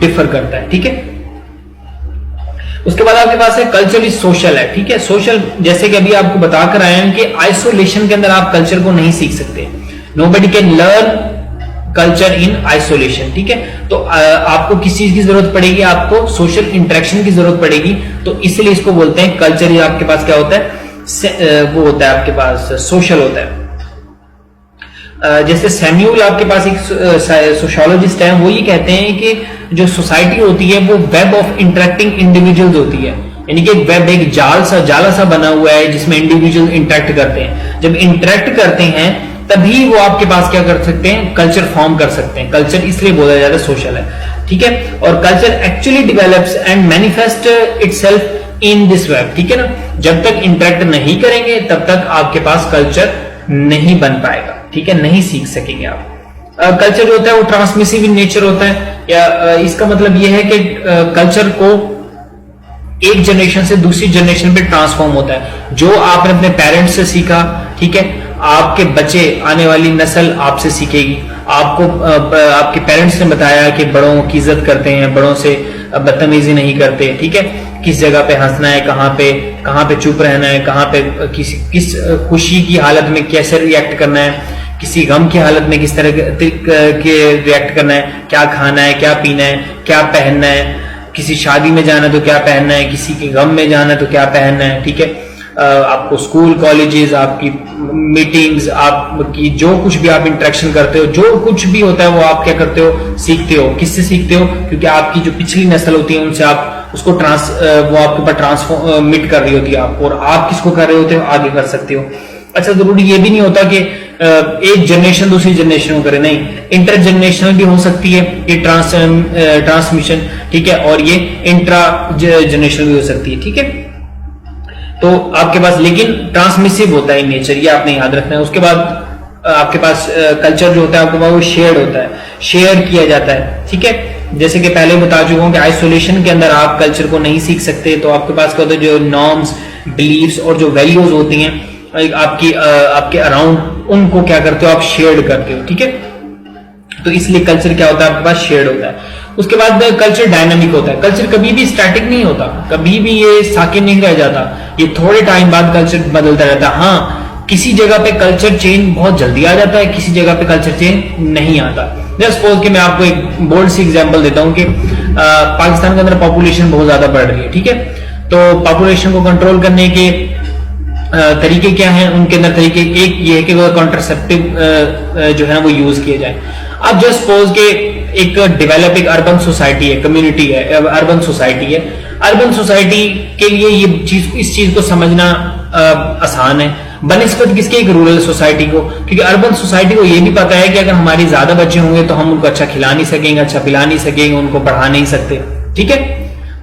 differ करता है, ठीक है। उसके बाद आपके पास है कल्चर इज सोशल है, ठीक है। सोशल, जैसे कि अभी आपको बताकर आए हैं कि आइसोलेशन के अंदर आप कल्चर को नहीं सीख सकते, nobody can learn culture in isolation, ठीक है। तो आपको किस चीज की जरूरत पड़ेगी, आपको सोशल इंटरेक्शन की जरूरत पड़ेगी, तो इसलिए इसको बोलते हैं कल्चर ही आपके पास क्या होता है, वो होता है आपके पास सोशल होता है। जैसे सैम्यूल आपके पास एक सोशियोलॉजिस्ट है, वो ये कहते हैं कि जो सोसाइटी होती है वो वेब ऑफ इंटरेक्टिंग इंडिविजुअल्स होती है, यानी कि वेब एक जाला सा बना हुआ है जिसमें इंडिविजुअल इंटरेक्ट करते हैं। जब इंटरेक्ट करते हैं तभी वो आपके पास क्या कर सकते हैं, कल्चर फॉर्म कर सकते हैं। कल्चर इसलिए बोला जाता है सोशल है, ठीक है। और culture actually develops and manifest itself in this web, ठीक है ना। जब तक इंटरेक्ट नहीं करेंगे तब तक आपके पास कल्चर नहीं बन पाएगा, ठीक है, नहीं सीख सकेंगे आप। कल्चर जो होता है वो ट्रांसमिसिव इन नेचर होता है, या इसका मतलब यह है कि कल्चर को एक जनरेशन से दूसरी जनरेशन पे ट्रांसफॉर्म होता है। जो आपने अपने पेरेंट्स से सीखा, ठीक है, आपके बच्चे, आने वाली नस्ल आपसे सीखेगी। आपको आपके पेरेंट्स ने बताया कि बड़ों की इज्जत करते हैं, बड़ों से बदतमीजी नहीं करते, ठीक है, किस जगह पे हंसना है, कहाँ पे चुप रहना है, कहाँ पे किस खुशी की हालत में कैसे रिएक्ट करना है, किसी गम की हालत में किस तरह के रिएक्ट करना है, क्या खाना है, क्या पीना है, क्या पहनना है, किसी शादी में जाना है तो क्या पहनना है, किसी के गम में जाना है तो क्या पहनना है, ठीक है। आपको स्कूल, कॉलेजेस, आपकी मीटिंग्स, आपकी जो कुछ भी आप इंटरेक्शन करते हो, जो कुछ भी होता है वो आप क्या करते हो, सीखते हो। किससे सीखते हो? क्योंकि आपकी जो पिछली नस्ल होती है उनसे आप उसको वो आपके ऊपर ट्रांसफॉर्मिट कर रही होती है आपको, और आप किसको कर रहे होते हो, आगे कर सकते हो। अच्छा, जरूरी ये भी नहीं होता कि एक जनरेशन दूसरी जनरेशन को करे, नहीं, इंटरजेनरेशनल भी हो सकती है ये ट्रांसमिशन, ठीक है, और ये इंट्रा जनरेशनल भी हो सकती है, ठीक है। तो आपके पास लेकिन ट्रांसमिसिव होता है नेचर, ये आपने याद रखना है। उसके बाद आपके पास कल्चर जो होता है आपके पास वो शेयर्ड होता है, शेयर किया जाता है, ठीक है। जैसे कि पहले बता चुका हूं कि आइसोलेशन के अंदर आप कल्चर को नहीं सीख सकते, तो आपके पास क्या होता है, जो नॉर्म्स, बिलीव्स और जो वैल्यूज होती हैं आपके अराउंड, उनको क्या करते हो, आप शेयर करते हो, ठीक है। तो इसलिए कल्चर क्या होता है, आपके पास शेयर होता है। उसके बाद कल्चर डायनामिक होता है। कल्चर कभी भी स्टैटिक नहीं होता, कभी भी ये साकिन नहीं रह जाता, ये थोड़े टाइम बाद कल्चर बदलता रहता है। हाँ, किसी जगह पे कल्चर चेंज बहुत जल्दी आ जाता है, किसी जगह पे कल्चर चेंज नहीं आता। जस्ट सपोज कि मैं आपको एक बोल्ड सी एग्जांपल देता हूं कि पाकिस्तान के अंदर पॉपुलेशन बहुत ज्यादा बढ़ रही है, ठीक है। तो पॉपुलेशन को कंट्रोल करने के तरीके क्या हैं, उनके अंदर तरीके एक ये है कि वो कॉन्ट्रासेप्टिव जो है ना वो यूज किए जाए। अब जस्ट सपोज के एक डेवलपिंग अर्बन सोसाइटी है, कम्युनिटी है, अर्बन सोसाइटी है। अर्बन सोसाइटी के लिए ये चीज, इस चीज को समझना आसान है बनिस्बत किसके, एक रूरल सोसाइटी को, क्योंकि अर्बन सोसाइटी को ये भी पता है कि अगर हमारी ज्यादा बच्चे होंगे तो हम उनको अच्छा खिला नहीं सकेंगे, अच्छा पिला नहीं सकेंगे, उनको पढ़ा नहीं सकते। ठीक है,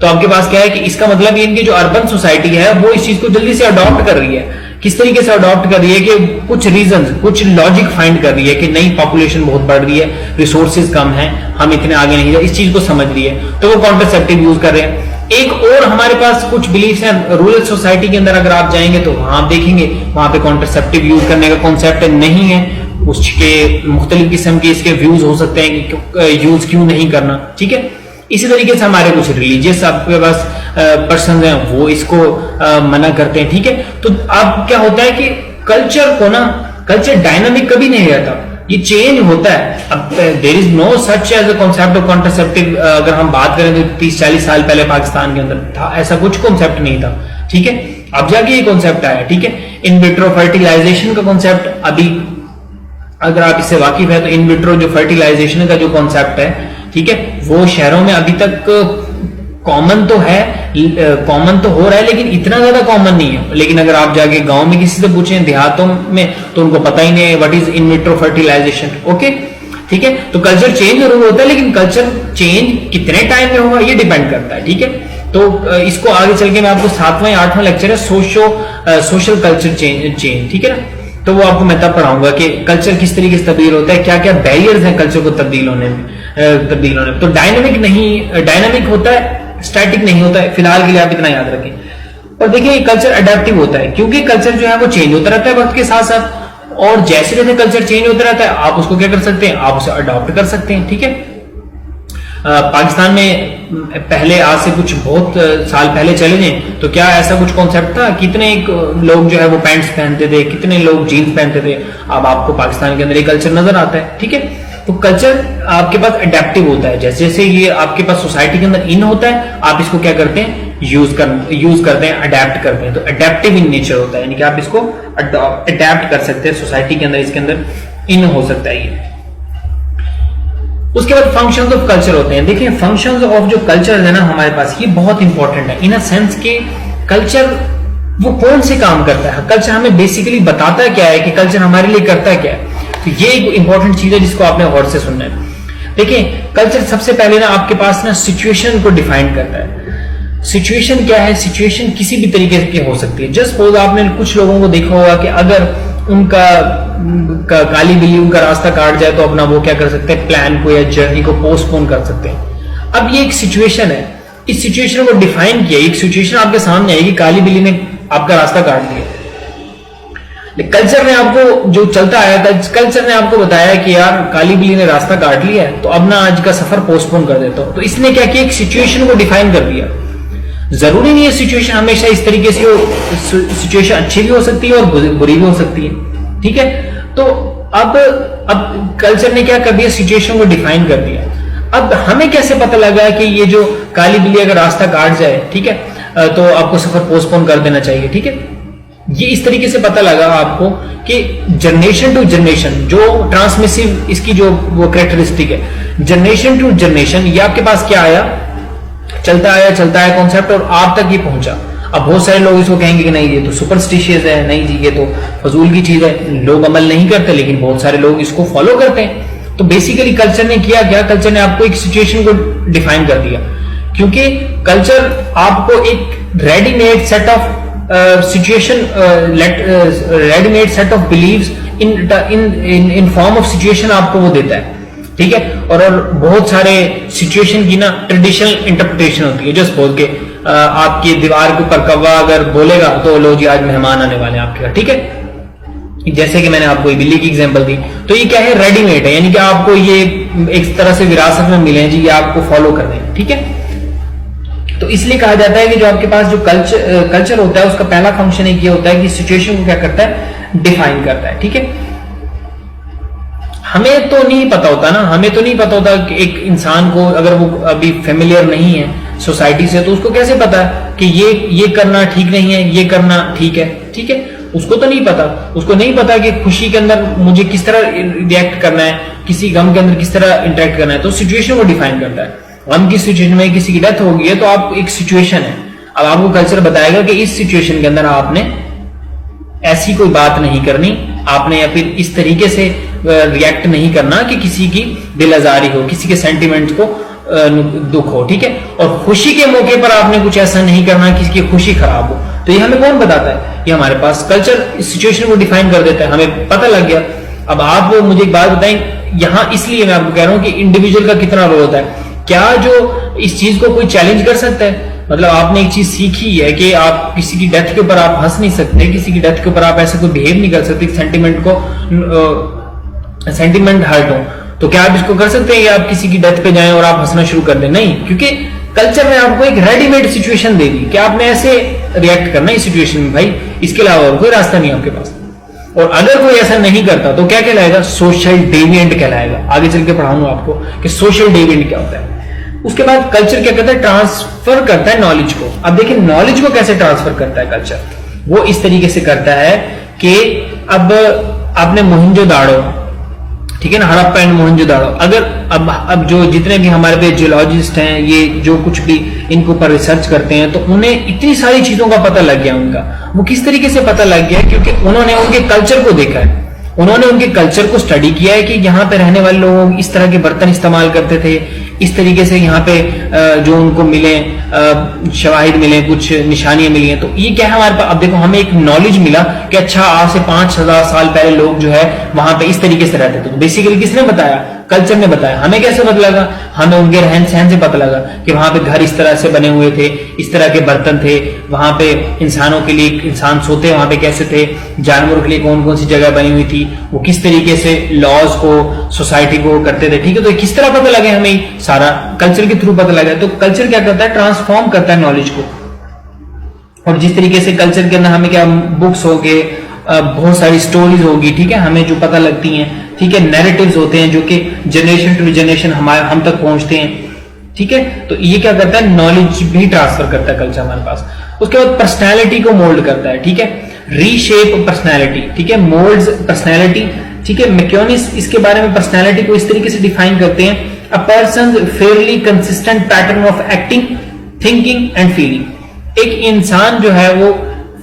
तो आपके पास क्या है कि इसका मतलब ये इनकी जो अर्बन सोसाइटी है वो इस चीज को जल्दी से अडॉप्ट कर रही है। किस तरीके से अडॉप्ट कर रही है कि कुछ रीजन, कुछ लॉजिक फाइंड कर रही है कि नई पॉपुलेशन बहुत बढ़ रही है, रिसोर्सेज कम है, हम इतने आगे नहीं जा, इस चीज को समझ रही है, तो वो कॉन्ट्रासेप्टिव यूज कर रहे हैं। एक और हमारे पास कुछ बिलीफ हैं रूरल सोसाइटी के अंदर, अगर आप जाएंगे तो वहां आप देखेंगे वहां पे कॉन्ट्रासेप्टिव यूज करने का कॉन्सेप्ट नहीं है, उसके मुख्तलिफ किस्म के इसके व्यूज हो सकते हैं कि यूज क्यों नहीं करना। ठीक है, इसी तरीके से हमारे कुछ रिलीजियस आपके पास पर्सन हैं वो इसको मना करते हैं। ठीक है, तो अब क्या होता है कि कल्चर को ना, कल्चर डायनामिक कभी नहीं रहता, ये चेंज होता है। अब there is no such as a concept of contraceptive. अगर हम बात करें तो 30-40 साल पहले पाकिस्तान के अंदर था, ऐसा कुछ कॉन्सेप्ट नहीं था। ठीक है, अब जाके ये कॉन्सेप्ट आया। ठीक है, इन विट्रो फर्टिलाइजेशन का कॉन्सेप्ट, अभी अगर आप इससे वाकिफ है तो इन विट्रो जो फर्टिलाइजेशन का जो कॉन्सेप्ट है, ठीक है, वो शहरों में अभी तक कॉमन तो है, कॉमन तो हो रहा है, लेकिन इतना ज्यादा कॉमन नहीं है। लेकिन अगर आप जाके गांव में किसी से पूछें, देहातों में, तो उनको पता ही नहीं है what is in vitro fertilisation. Okay, ठीक है, तो कल्चर चेंज जरूर होता है, लेकिन कल्चर चेंज कितने टाइम में होगा ये डिपेंड करता है। ठीक है, तो इसको आगे चल के मैं आपको 7वां या 8वां लेक्चर है सोशल कल्चर चेंज, ठीक है ना, तो वो आपको मैं तब पढ़ाऊंगा कि कल्चर किस तरीके से तब्दील होता है, क्या क्या बैरियर्स हैं कल्चर को तब्दील होने में। तो डायनामिक होता है, स्टैटिक नहीं होता है। फिलहाल के लिए आप इतना याद रखें। और देखिए कल्चर अडेप्टिव होता है, क्योंकि कल्चर जो है वो चेंज होता रहता है वक्त के साथ साथ, और जैसे जैसे कल्चर चेंज होता रहता है आप उसको क्या कर सकते हैं, आप उसे अडॉप्ट कर सकते हैं। ठीक है, पाकिस्तान में पहले, आज से कुछ बहुत साल पहले चले जाएं तो क्या ऐसा कुछ कॉन्सेप्ट था, कितने लोग जो है वो पैंट्स पहनते थे, कितने लोग जीन्स पहनते थे। अब आपको पाकिस्तान के अंदर एक कल्चर नजर आता है। ठीक है, तो कल्चर आपके पास अडेप्टिव होता है, जैसे जैसे ये आपके पास सोसाइटी के अंदर इन होता है, आप इसको क्या करते हैं, यूज करते हैं, अडेप्ट करते हैं। तो अडेप्टिव इन नेचर होता है, यानी कि आप इसको अडेप्ट कर सकते हैं सोसाइटी के अंदर, इसके अंदर इन हो सकता है ये। उसके बाद फंक्शंस ऑफ कल्चर होते हैं। देखिए फंक्शंस ऑफ जो कल्चर है ना हमारे पास, ये बहुत इंपॉर्टेंट है इन अ सेंस के कल्चर वो कौन से काम करता है, कल्चर हमें बेसिकली बताता क्या है कि कल्चर हमारे लिए करता क्या है। तो ये एक इंपॉर्टेंट चीज है जिसको आपने गौर से सुनना है। देखिए कल्चर सबसे पहले ना आपके पास ना सिचुएशन को डिफाइन करता है। सिचुएशन क्या है, सिचुएशन किसी भी तरीके की हो सकती है। जस्ट सपोज आपने कुछ लोगों को देखा होगा कि अगर उनका काली बिल्ली उनका रास्ता काट जाए तो अपना वो क्या कर सकते हैं, प्लान को या जर्नी को पोस्टपोन कर सकते हैं। अब ये एक सिचुएशन है, इस सिचुएशन को डिफाइन किया, एक सिचुएशन आपके सामने आएगी, काली बिल्ली ने आपका रास्ता काट दिया। कल्चर ने आपको जो चलता आया था, कल्चर ने आपको बताया कि यार काली बिल्ली ने रास्ता काट लिया है तो अब ना आज का सफर पोस्टपोन कर देता हूं। तो इसने क्या किया, एक सिचुएशन को डिफाइन कर दिया। जरूरी नहीं है सिचुएशन हमेशा इस तरीके से हो, सिचुएशन अच्छी भी हो सकती है और बुरी भी हो सकती है। ठीक है, तो अब कल्चर ने क्या कर दिया, सिचुएशन को डिफाइन कर दिया। अब हमें कैसे पता लगा कि ये जो काली बिल्ली अगर रास्ता काट जाए, ठीक है, तो आपको सफर पोस्टपोन कर देना चाहिए। ठीक है, ये इस तरीके से पता लगा आपको कि जनरेशन टू जनरेशन जो ट्रांसमिसिव इसकी जो वो कैरेक्टरिस्टिक है, जनरेशन टू जनरेशन, ये आपके पास क्या आया, चलता आया कॉन्सेप्ट और आप तक ये पहुंचा। अब बहुत सारे लोग इसको कहेंगे कि नहीं ये तो सुपरस्टिशियस है, नहीं जी ये तो फजूल की चीज है, लोग अमल नहीं करते, लेकिन बहुत सारे लोग इसको फॉलो करते हैं। तो बेसिकली कल्चर ने किया क्या, कल्चर ने आपको एक सिचुएशन को डिफाइन कर दिया, क्योंकि कल्चर आपको एक readymade set of situation, readymade set of believes in form of situation आपको वो देता है। ठीक है, और बहुत सारे सिचुएशन की ना ट्रेडिशनल इंटरप्रिटेशन होती है। जो सपोज के आपकी दीवार के ऊपर कौवा अगर बोलेगा तो लो जी आज मेहमान आने वाले हैं आपके घर। ठीक है, जैसे कि मैंने आपको बिल्ली की एग्जांपल दी, तो ये क्या है, रेडीमेड है, यानी कि आपको ये एक तरह से विरासत में मिले हैं जी, ये आपको फॉलो कर रहे हैं। ठीक है, तो इसलिए कहा जाता है कि जो आपके पास जो कल्चर होता है उसका पहला फंक्शन एक ये होता है कि सिचुएशन को क्या करता है, डिफाइन करता है। ठीक है, हमें तो नहीं पता होता ना, हमें तो नहीं पता होता कि एक इंसान को अगर वो अभी फेमिलियर नहीं है सोसाइटी से, तो उसको कैसे पता है कि ये करना ठीक नहीं है, ये करना ठीक है। ठीक है, उसको तो नहीं पता, उसको नहीं पता कि खुशी के अंदर मुझे किस तरह रिएक्ट करना है, किसी गम के अंदर किस तरह इंटरेक्ट करना है। तो सिचुएशन को डिफाइन करता है। गम की सिचुएशन में किसी की डेथ हो गई है तो आप एक सिचुएशन है, अब आपको कल्चर बताएगा कि इस सिचुएशन के अंदर आपने ऐसी कोई बात नहीं करनी, आपने या फिर इस तरीके से रिएक्ट नहीं करना कि किसी की दिल आजारी हो, किसी के सेंटिमेंट को दुख हो, ठीक है। और खुशी के मौके पर आपने कुछ ऐसा नहीं करना किसी की खुशी खराब हो। तो ये हमें कौन बताता है? ये हमारे पास कल्चर इस सिचुएशन को डिफाइन कर देता है, हमें पता लग गया। अब आप मुझे एक बात बताएं, यहां इसलिए मैं आपको कह रहा हूं कि इंडिविजुअल का कितना रोल होता है। क्या जो इस चीज को कोई चैलेंज कर सकता है? मतलब आपने एक चीज सीखी है कि आप किसी की डेथ के ऊपर आप हंस नहीं सकते, किसी की डेथ के ऊपर आप ऐसे कोई बिहेव नहीं कर सकते, सेंटिमेंट हर्ट हो, तो क्या आप इसको कर सकते हैं कि आप किसी की डेथ पे जाएं और आप हंसना शुरू कर दें? नहीं, क्योंकि कल्चर ने आपको एक रेडीमेड सिचुएशन दे दी कि आपने ऐसे रिएक्ट करना है इस सिचुएशन में, भाई इसके अलावा और कोई रास्ता नहीं आपके पास। और अगर कोई ऐसा नहीं करता तो क्या कहलाएगा? सोशल डेविएंट कहलाएगा। आगे चल के पढ़ाऊंगा आपको कि सोशल डेविएंट क्या होता है। उसके बाद कल्चर क्या करता है? ट्रांसफर करता है नॉलेज को। अब देखिए नॉलेज को कैसे ट्रांसफर करता है कल्चर, वो इस तरीके से करता है कि अब आपने मोहनजोदाड़ो, ठीक है ना, हड़प्पा एंड मोहनजोदाड़ो, अगर अब जो जितने भी हमारे पे जियोलॉजिस्ट हैं, ये जो कुछ भी इनके ऊपर रिसर्च करते हैं, तो उन्हें इतनी सारी चीजों का पता लग गया। उनका वो किस तरीके से पता लग गया? क्योंकि उन्होंने उनके कल्चर को देखा है, उन्होंने उनके कल्चर को स्टडी किया है कि यहाँ पे रहने वाले लोग इस तरह के बर्तन इस्तेमाल करते थे, इस तरीके से यहाँ पे जो उनको मिले शवाहिद मिले, कुछ निशानियां मिली हैं। तो ये क्या है हमारे पास? अब देखो हमें एक नॉलेज मिला कि अच्छा आज से 5000 साल पहले लोग जो है वहां पे इस तरीके से रहते थे। तो बेसिकली किसने बताया? कल्चर ने बताया। हमें कैसे पता लगा? हमें उनके रहन सहन से पता लगा कि वहां पे घर इस तरह से बने हुए थे, इस तरह के बर्तन थे, वहां पे इंसानों के लिए इंसान सोते वहां पे कैसे थे, जानवरों के लिए कौन कौन सी जगह बनी हुई थी, वो किस तरीके से लॉज को, सोसाइटी को करते थे, ठीक है। तो किस तरह पता लगे? हमें सारा कल्चर के थ्रू पता लगा। तो कल्चर क्या करता है? ट्रांसफॉर्म करता है नॉलेज को। और जिस तरीके से कल्चर के अंदर हमें क्या बुक्स हो गए, बहुत सारी स्टोरीज होगी, ठीक है, हमें जो पता लगती हैं, ठीक है, नैरेटिव्स होते हैं जो कि जनरेशन टू जनरेशन हम तक पहुंचते हैं, ठीक है। तो ये क्या करता है? नॉलेज भी ट्रांसफर करता है कल्चर हमारे पास। उसके बाद पर्सनैलिटी को मोल्ड करता है, ठीक है, रीशेप पर्सनैलिटी, ठीक है, मोल्ड्स पर्सनैलिटी, ठीक है। मैक्योनिस इसके बारे में पर्सनैलिटी को इस तरीके से डिफाइन करते हैं, a person Fairlie consistent pattern of acting, thinking and feeling. एक इंसान जो है वो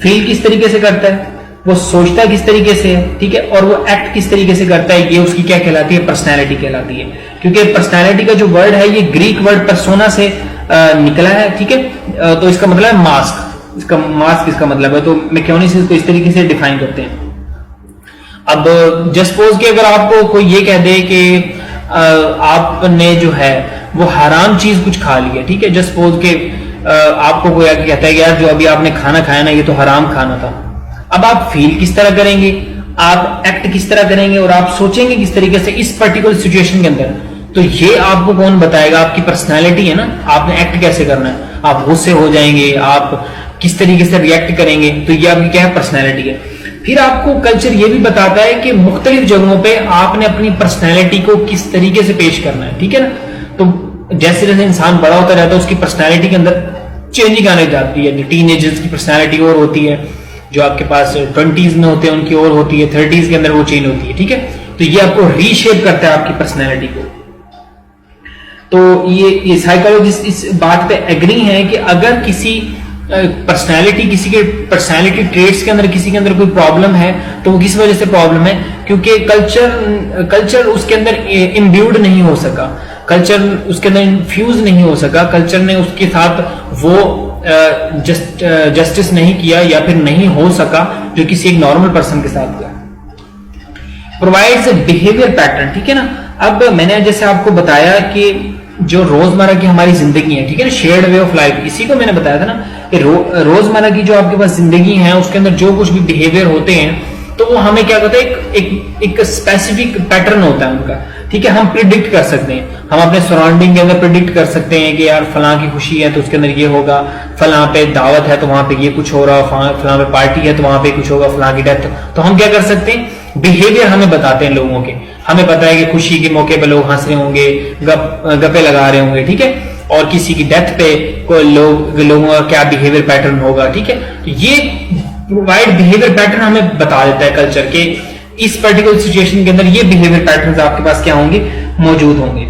फील किस तरीके से करता है, वो सोचता किस तरीके से है, ठीक है, और वो एक्ट किस तरीके से करता है, ये उसकी क्या कहलाती है? पर्सनैलिटी कहलाती है। क्योंकि पर्सनैलिटी का जो वर्ड है ये ग्रीक वर्ड पर्सोना से निकला है, ठीक है। तो इसका मतलब है मास्क, इसका मास्क इसका मतलब है। तो मैक्योनिस इसको इस तरीके से डिफाइन करते हैं। अब जस्ट सपोज कि अगर आपको कोई ये कह दे कि आपने जो है वो हराम चीज कुछ खा लिया, ठीक है, जस्ट सपोज कि आपको कोई आके कहता है कि यार जो अभी आपने खाना खाया ना ये तो हराम खाना था। अब आप फील किस तरह करेंगे, आप एक्ट किस तरह करेंगे और आप सोचेंगे किस तरीके से इस पर्टिकुलर सिचुएशन के अंदर, तो ये आपको कौन बताएगा? आपकी पर्सनालिटी है ना। आपने एक्ट कैसे करना है, आप गुस्से हो जाएंगे, आप किस तरीके से रिएक्ट करेंगे, तो ये आपकी क्या है? पर्सनैलिटी है। फिर आपको कल्चर ये भी बताता है कि मुख्तलिफ जगहों पे आपने अपनी पर्सनैलिटी को किस तरीके से पेश करना है, ठीक है ना। तो जैसे जैसे इंसान बड़ा होता रहता है उसकी पर्सनैलिटी के अंदर चेंजिंग आने जाती है। टीनेजर्स की पर्सनैलिटी और होती है, जो आपके पास 20s में होते हैं उनकी और होती है, 30s के अंदर वो चेंज होती है, ठीक है। तो ये आपको रीशेप करता है आपकी पर्सनैलिटी को। तो ये साइकोलॉजिस्ट इस बात पे एग्री हैं कि अगर किसी पर्सनैलिटी, किसी के पर्सनैलिटी ट्रेट्स के अंदर किसी के अंदर कोई प्रॉब्लम है तो वो किस वजह से प्रॉब्लम है? क्योंकि कल्चर उसके अंदर इम्ब्यूड नहीं हो सका, कल्चर उसके अंदर इन्फ्यूज नहीं हो सका, कल्चर ने उसके साथ वो जस्टिस नहीं किया या फिर नहीं हो सका जो किसी एक नॉर्मल पर्सन के साथ हुआ। प्रोवाइड्स बिहेवियर पैटर्न, ठीक है ना। अब मैंने जैसे आपको बताया कि जो रोजमर्रा की हमारी जिंदगी है, ठीक है ना, शेयर्ड वे ऑफ लाइफ, इसी को मैंने बताया था ना कि रोजमर्रा की जो आपके पास जिंदगी है उसके अंदर जो कुछ भी बिहेवियर होते हैं तो वो हमें क्या कहता है? एक स्पेसिफिक पैटर्न होता है उनका, ठीक है। हम प्रिडिक्ट कर सकते हैं, हम अपने सराउंडिंग के अंदर प्रिडिक्ट कर सकते हैं कि यार फलां की खुशी है तो उसके अंदर ये होगा, फलां पे दावत है तो वहां पे ये कुछ हो रहा, फलां पे पार्टी है तो वहां पे कुछ होगा, फलां की डेथ। तो हम क्या कर सकते हैं? बिहेवियर हमें बताते हैं लोगों के, हमें पता है कि खुशी के मौके पे लोग हंस रहे होंगे, गप्पे लगा रहे होंगे, ठीक है, और किसी की डेथ पे कोई लोगों का क्या बिहेवियर पैटर्न होगा, ठीक है। तो ये प्रोवाइड बिहेवियर पैटर्न हमें बता देता है कल्चर के, इस पर्टिकुलर सिचुएशन के अंदर ये बिहेवियर पैटर्न्स आपके पास क्या होंगे, मौजूद होंगे।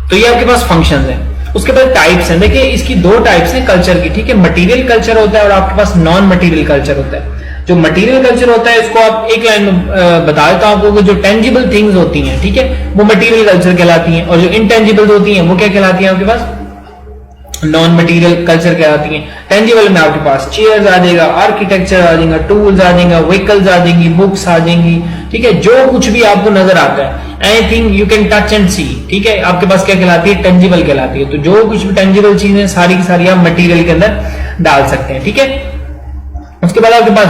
तो ये आपके पास फंक्शंस हैं। उसके बाद टाइप्स हैं। देखिए इसकी दो टाइप्स हैं कल्चर की, ठीक है। मटेरियल कल्चर होता है और आपके पास नॉन मटेरियल कल्चर होता है। जो मटेरियल कल्चर होता है इसको आप एक लाइन में बता देता हूं आपको, जो टेंजिबल थिंग्स होती हैं, ठीक है, वो मटेरियल कल्चर कहलाती हैं, और जो इनटेंजिबल होती हैं वो क्या कहलाती हैं आपके पास, नॉन मटेरियल कल्चर कहलाती हैं। टेंजिबल में आपके पास चेयर्स आ जाएगा, आर्किटेक्चर आ जाएगा, टूल्स आ जाएंगे, व्हीकल्स आ जाएंगी, बुक्स आ जाएंगी, ठीक है, जो कुछ भी आपको नजर आता है, anything you can touch and see, ठीक है, आपके पास क्या कहलाती है, टेंजिबल कहलाती है। तो जो कुछ भी टेंजिबल चीजें सारी की सारी आप मटेरियल के अंदर डाल सकते हैं, ठीक है। उसके बाद आपके पास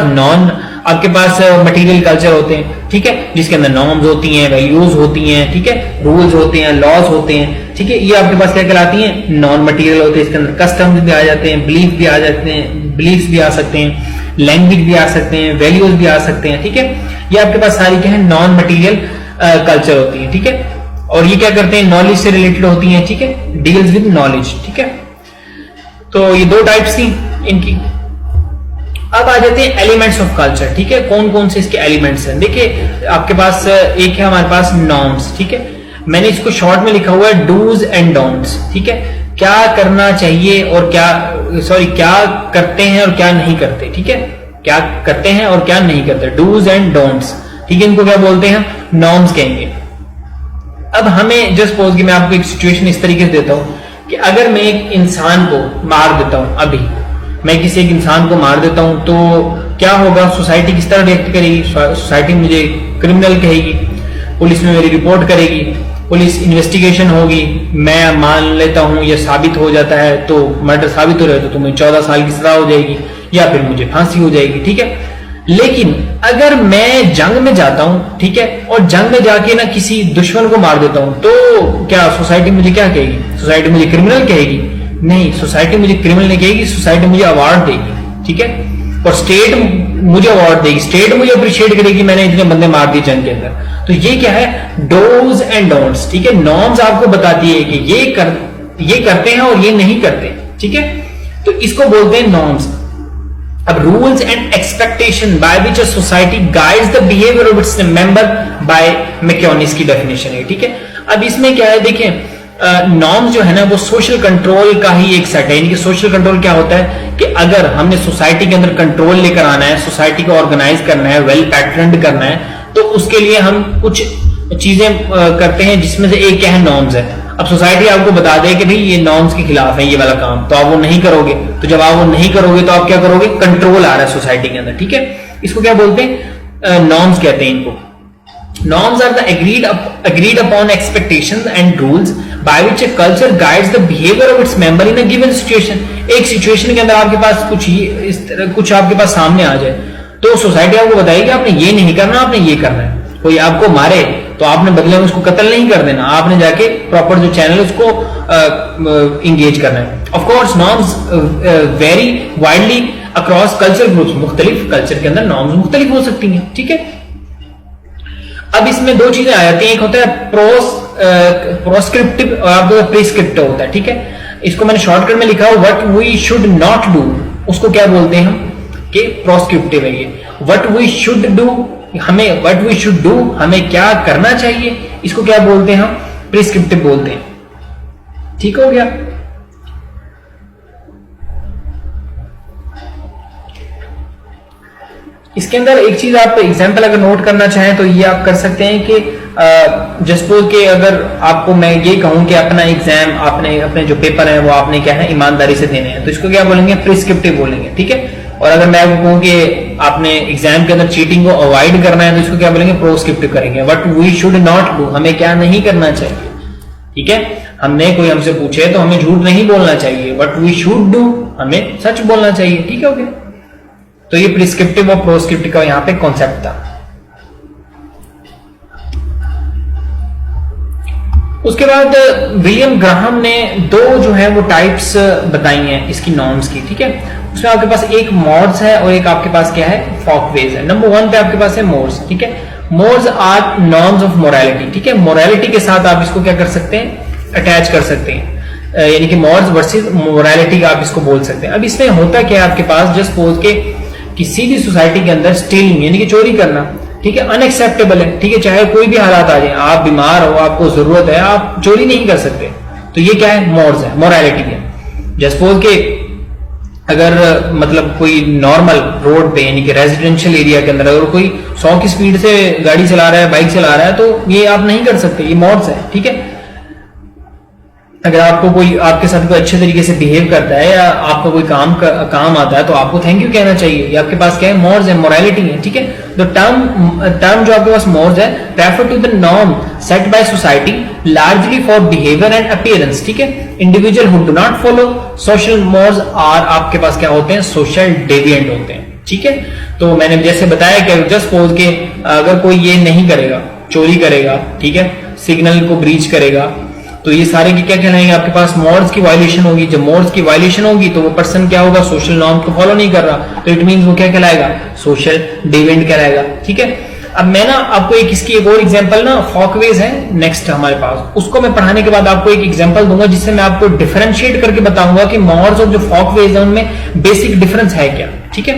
आपके पास मटेरियल कल्चर होते हैं, ठीक है, जिसके अंदर नॉर्म्स होती हैं, वैल्यूज होती हैं, ठीक है, रूल्स होते हैं, लॉज होते हैं, ठीक है, ये आपके पास क्या कहलाती हैं, नॉन मटेरियल होते हैं। इसके अंदर कस्टम्स भी आ जाते हैं, बिलीफ भी आ जाते हैं, बिलीफ्स भी आ सकते हैं, लैंग्वेज भी आ सकते हैं, वैल्यूज भी आ सकते हैं, ठीक है। ये आपके पास सारी क्या है, नॉन मटेरियल कल्चर होती है, ठीक है। और ये क्या करते हैं, नॉलेज से रिलेटेड होती है, ठीक है, डील्स विद नॉलेज, ठीक है। तो ये दो टाइप्स थी इनकी। अब आ जाते हैं एलिमेंट्स ऑफ कल्चर, ठीक है, कौन कौन से इसके एलिमेंट्स हैं। देखिए आपके पास एक है हमारे पास नॉर्म्स, ठीक है, मैंने इसको शॉर्ट में लिखा हुआ है डूज एंड डोंट्स, ठीक है, क्या करना चाहिए और क्या करते हैं और क्या नहीं करते, ठीक है, क्या करते हैं और क्या नहीं करते, डूज एंड डोंट्स, ठीक है, इनको क्या बोलते हैं, नॉर्म्स कहेंगे। अब हमें जस्ट सपोज कि मैं आपको एक सिचुएशन इस तरीके से देता हूं कि अगर मैं एक इंसान को मार देता हूं, अभी मैं किसी एक इंसान को मार देता हूं, तो क्या होगा, सोसाइटी किस तरह रिएक्ट करेगी, सोसाइटी मुझे क्रिमिनल कहेगी, पुलिस में मेरी रिपोर्ट करेगी, पुलिस इन्वेस्टिगेशन होगी, मैं मान लेता हूं या साबित हो जाता है, तो मर्डर साबित हो रहा है तो तुम्हें 14 साल की सजा हो जाएगी या फिर मुझे फांसी हो जाएगी, ठीक है। लेकिन अगर मैं जंग में जाता हूं, ठीक है, और जंग में जाके ना किसी दुश्मन को मार देता हूं, तो क्या सोसाइटी मुझे क्या कहेगी, सोसाइटी मुझे क्रिमिनल कहेगी? नहीं, सोसाइटी मुझे क्रिमिनल नहीं कहेगी, सोसाइटी मुझे अवार्ड देगी, ठीक है, और स्टेट मुझे अवार्ड देगी, स्टेट मुझे अप्रिशिएट करेगी, मैंने इतने बंदे मार दिए जंग के अंदर। तो ये क्या है, डोज एंड डोंट्स, ठीक है, नॉर्म्स आपको बताती है कि ये करते हैं और ये नहीं करते, ठीक है, तो इसको बोलते हैं नॉर्म्स। अब rules and expectation by which a society guides the behaviour of its member by Macionis की डेफिनेशन है, ठीक है। अब इसमें क्या है, देखें, नॉर्म्स जो है ना वो सोशल कंट्रोल का ही एक सेट है। इनकी सोशल कंट्रोल क्या होता है कि अगर हमने सोसाइटी के अंदर कंट्रोल लेकर आना है, सोसाइटी को ऑर्गेनाइज करना है, वेल पैटर्न्ड करना है, तो उसके लिए हम कुछ चीजें करते हैं, जिसमें से एक क्या है, नॉर्म्स है। अब सोसाइटी आपको बता दे कि भाई ये नॉर्म्स के खिलाफ है ये वाला काम, तो आप वो नहीं करोगे, तो जब आप वो नहीं करोगे तो आप क्या करोगे, कंट्रोल आ रहा है सोसाइटी के अंदर, ठीक है। इसको क्या बोलते हैं, नॉर्म्स कहते हैं इनको। Norms are the agreed upon expectations and rules by which a culture guides the behavior of its member in a given situation. एक सिचुएशन के अंदर आपके पास कुछ आपके पास सामने आ जाए, तो सोसाइटी आपको बताएगी आपने ये नहीं करना, आपने ये करना है। कोई आपको मारे तो आपने बदले में उसको कत्ल नहीं कर देना, आपने जाके प्रॉपर जो चैनल उसको इंगेज करना है। Of course norms very widely across culture groups, मुख्तलिफ कल्चर के अंदर नॉर्म्स मुख्तलिफ हो सकती हैं, ठीक है। अब इसमें दो चीजें आ जाती हैं, एक होता है प्रोस्क्रिप्टिव और आपका प्रिस्क्रिप्टिव होता है, ठीक है। इसको मैंने शॉर्टकट में लिखा है what we should not do, उसको क्या बोलते हैं हम, कि प्रोस्क्रिप्टिव है ये। व्हाट वी शुड डू, हमें क्या करना चाहिए, इसको क्या बोलते हैं हम, प्रिस्क्रिप्टिव बोलते हैं, ठीक हो गया। इसके अंदर एक चीज आप एग्जाम्पल अगर नोट करना चाहें तो ये आप कर सकते हैं कि जसपोज के अगर आपको मैं ये कहूं कि अपना एग्जाम आपने अपने जो पेपर है वो आपने क्या है ईमानदारी से देने हैं, तो इसको क्या बोलेंगे, प्रिस्क्रिप्टिव बोलेंगे, ठीक है। और अगर मैं आपको कहूं कि आपने एग्जाम के अंदर चीटिंग को अवॉइड करना है, तो इसको क्या बोलेंगे, प्रोस्क्रिप्टिव करेंगे। What we should not do, हमें क्या नहीं करना चाहिए, ठीक है। हमने कोई हमसे पूछे तो हमें झूठ नहीं बोलना चाहिए, व्हाट वी शुड डू, हमें सच बोलना चाहिए, ठीक है, ओके। तो ये प्रिस्क्रिप्टिव और प्रोस्क्रिप्टिव का यहां पे कॉन्सेप्ट था। उसके बाद विलियम ग्राहम ने दो जो है वो टाइप्स बताई हैं इसकी नॉर्म्स की, ठीक है। उसमें आपके पास एक मॉड्स है और एक आपके पास क्या है, फॉकवेज है। नंबर 1 पे आपके पास है मोड्स, ठीक है। Mores are norms of morality, ठीक है। मोरालिटी के साथ आप इसको क्या कर सकते हैं, अटैच कर सकते हैं। यानी कि मॉरल्स वर्सेस मोरालिटी आप इसको बोल सकते हैं। अब इसमें होता क्या है आपके पास, जस्ट सपोज के किसी भी सोसाइटी के अंदर स्टीलिंग यानी कि चोरी करना, ठीक है, अनएक्सेप्टेबल है, ठीक है, चाहे कोई भी हालात आ जाए, आप बीमार हो, आपको जरूरत है, आप चोरी नहीं कर सकते, तो ये क्या है, मॉरल्स है, मोरालिटी है। जस्ट सपोज के अगर मतलब कोई नॉर्मल रोड पे यानी कि रेजिडेंशियल एरिया के अंदर अगर कोई 100 की स्पीड से गाड़ी चला रहा है, बाइक चला रहा है, तो ये आप नहीं कर सकते, ये मॉरल्स है, ठीक है। अगर आपको कोई आपके साथ कोई अच्छे तरीके से बिहेव करता है या आपका कोई काम आता है तो आपको थैंक यू कहना चाहिए, ये आपके पास क्या है, मॉरल्स है, मोरालिटी है, ठीक है। तो टर्म जो आपके पास मॉरल्स है, refer to the norm set by society largely for behaviour and appearance, ठीक है। Individual who do not follow social morals are आपके पास क्या होते हैं, सोशल डेविएंट होते हैं, ठीक है। तो मैंने जैसे बताया कि जस्ट सपोज के अगर कोई ये नहीं करेगा, चोरी करेगा, ठीक है, सिग्नल को ब्रीच करेगा, तो ये सारे की क्या कहलाएंगे, आपके पास मॉरल्स की वायलेशन होगी। जब मॉरल्स की वायलेशन होगी तो वो पर्सन क्या होगा, सोशल नॉर्म को फॉलो नहीं कर रहा, तो इट मींस वो क्या कहलाएगा, सोशल डेविएंट कहलाएगा, ठीक है। अब मैं ना आपको इसकी एक और एग्जांपल ना, फॉकवेज है नेक्स्ट हमारे पास, उसको मैं पढ़ाने के बाद आपको एक एग्जांपल दूंगा जिससे मैं आपको डिफरेंशिएट करके बताऊंगा कि मॉरल्स और जो फॉकवेज है उनमें बेसिक डिफरेंस है क्या, ठीक है।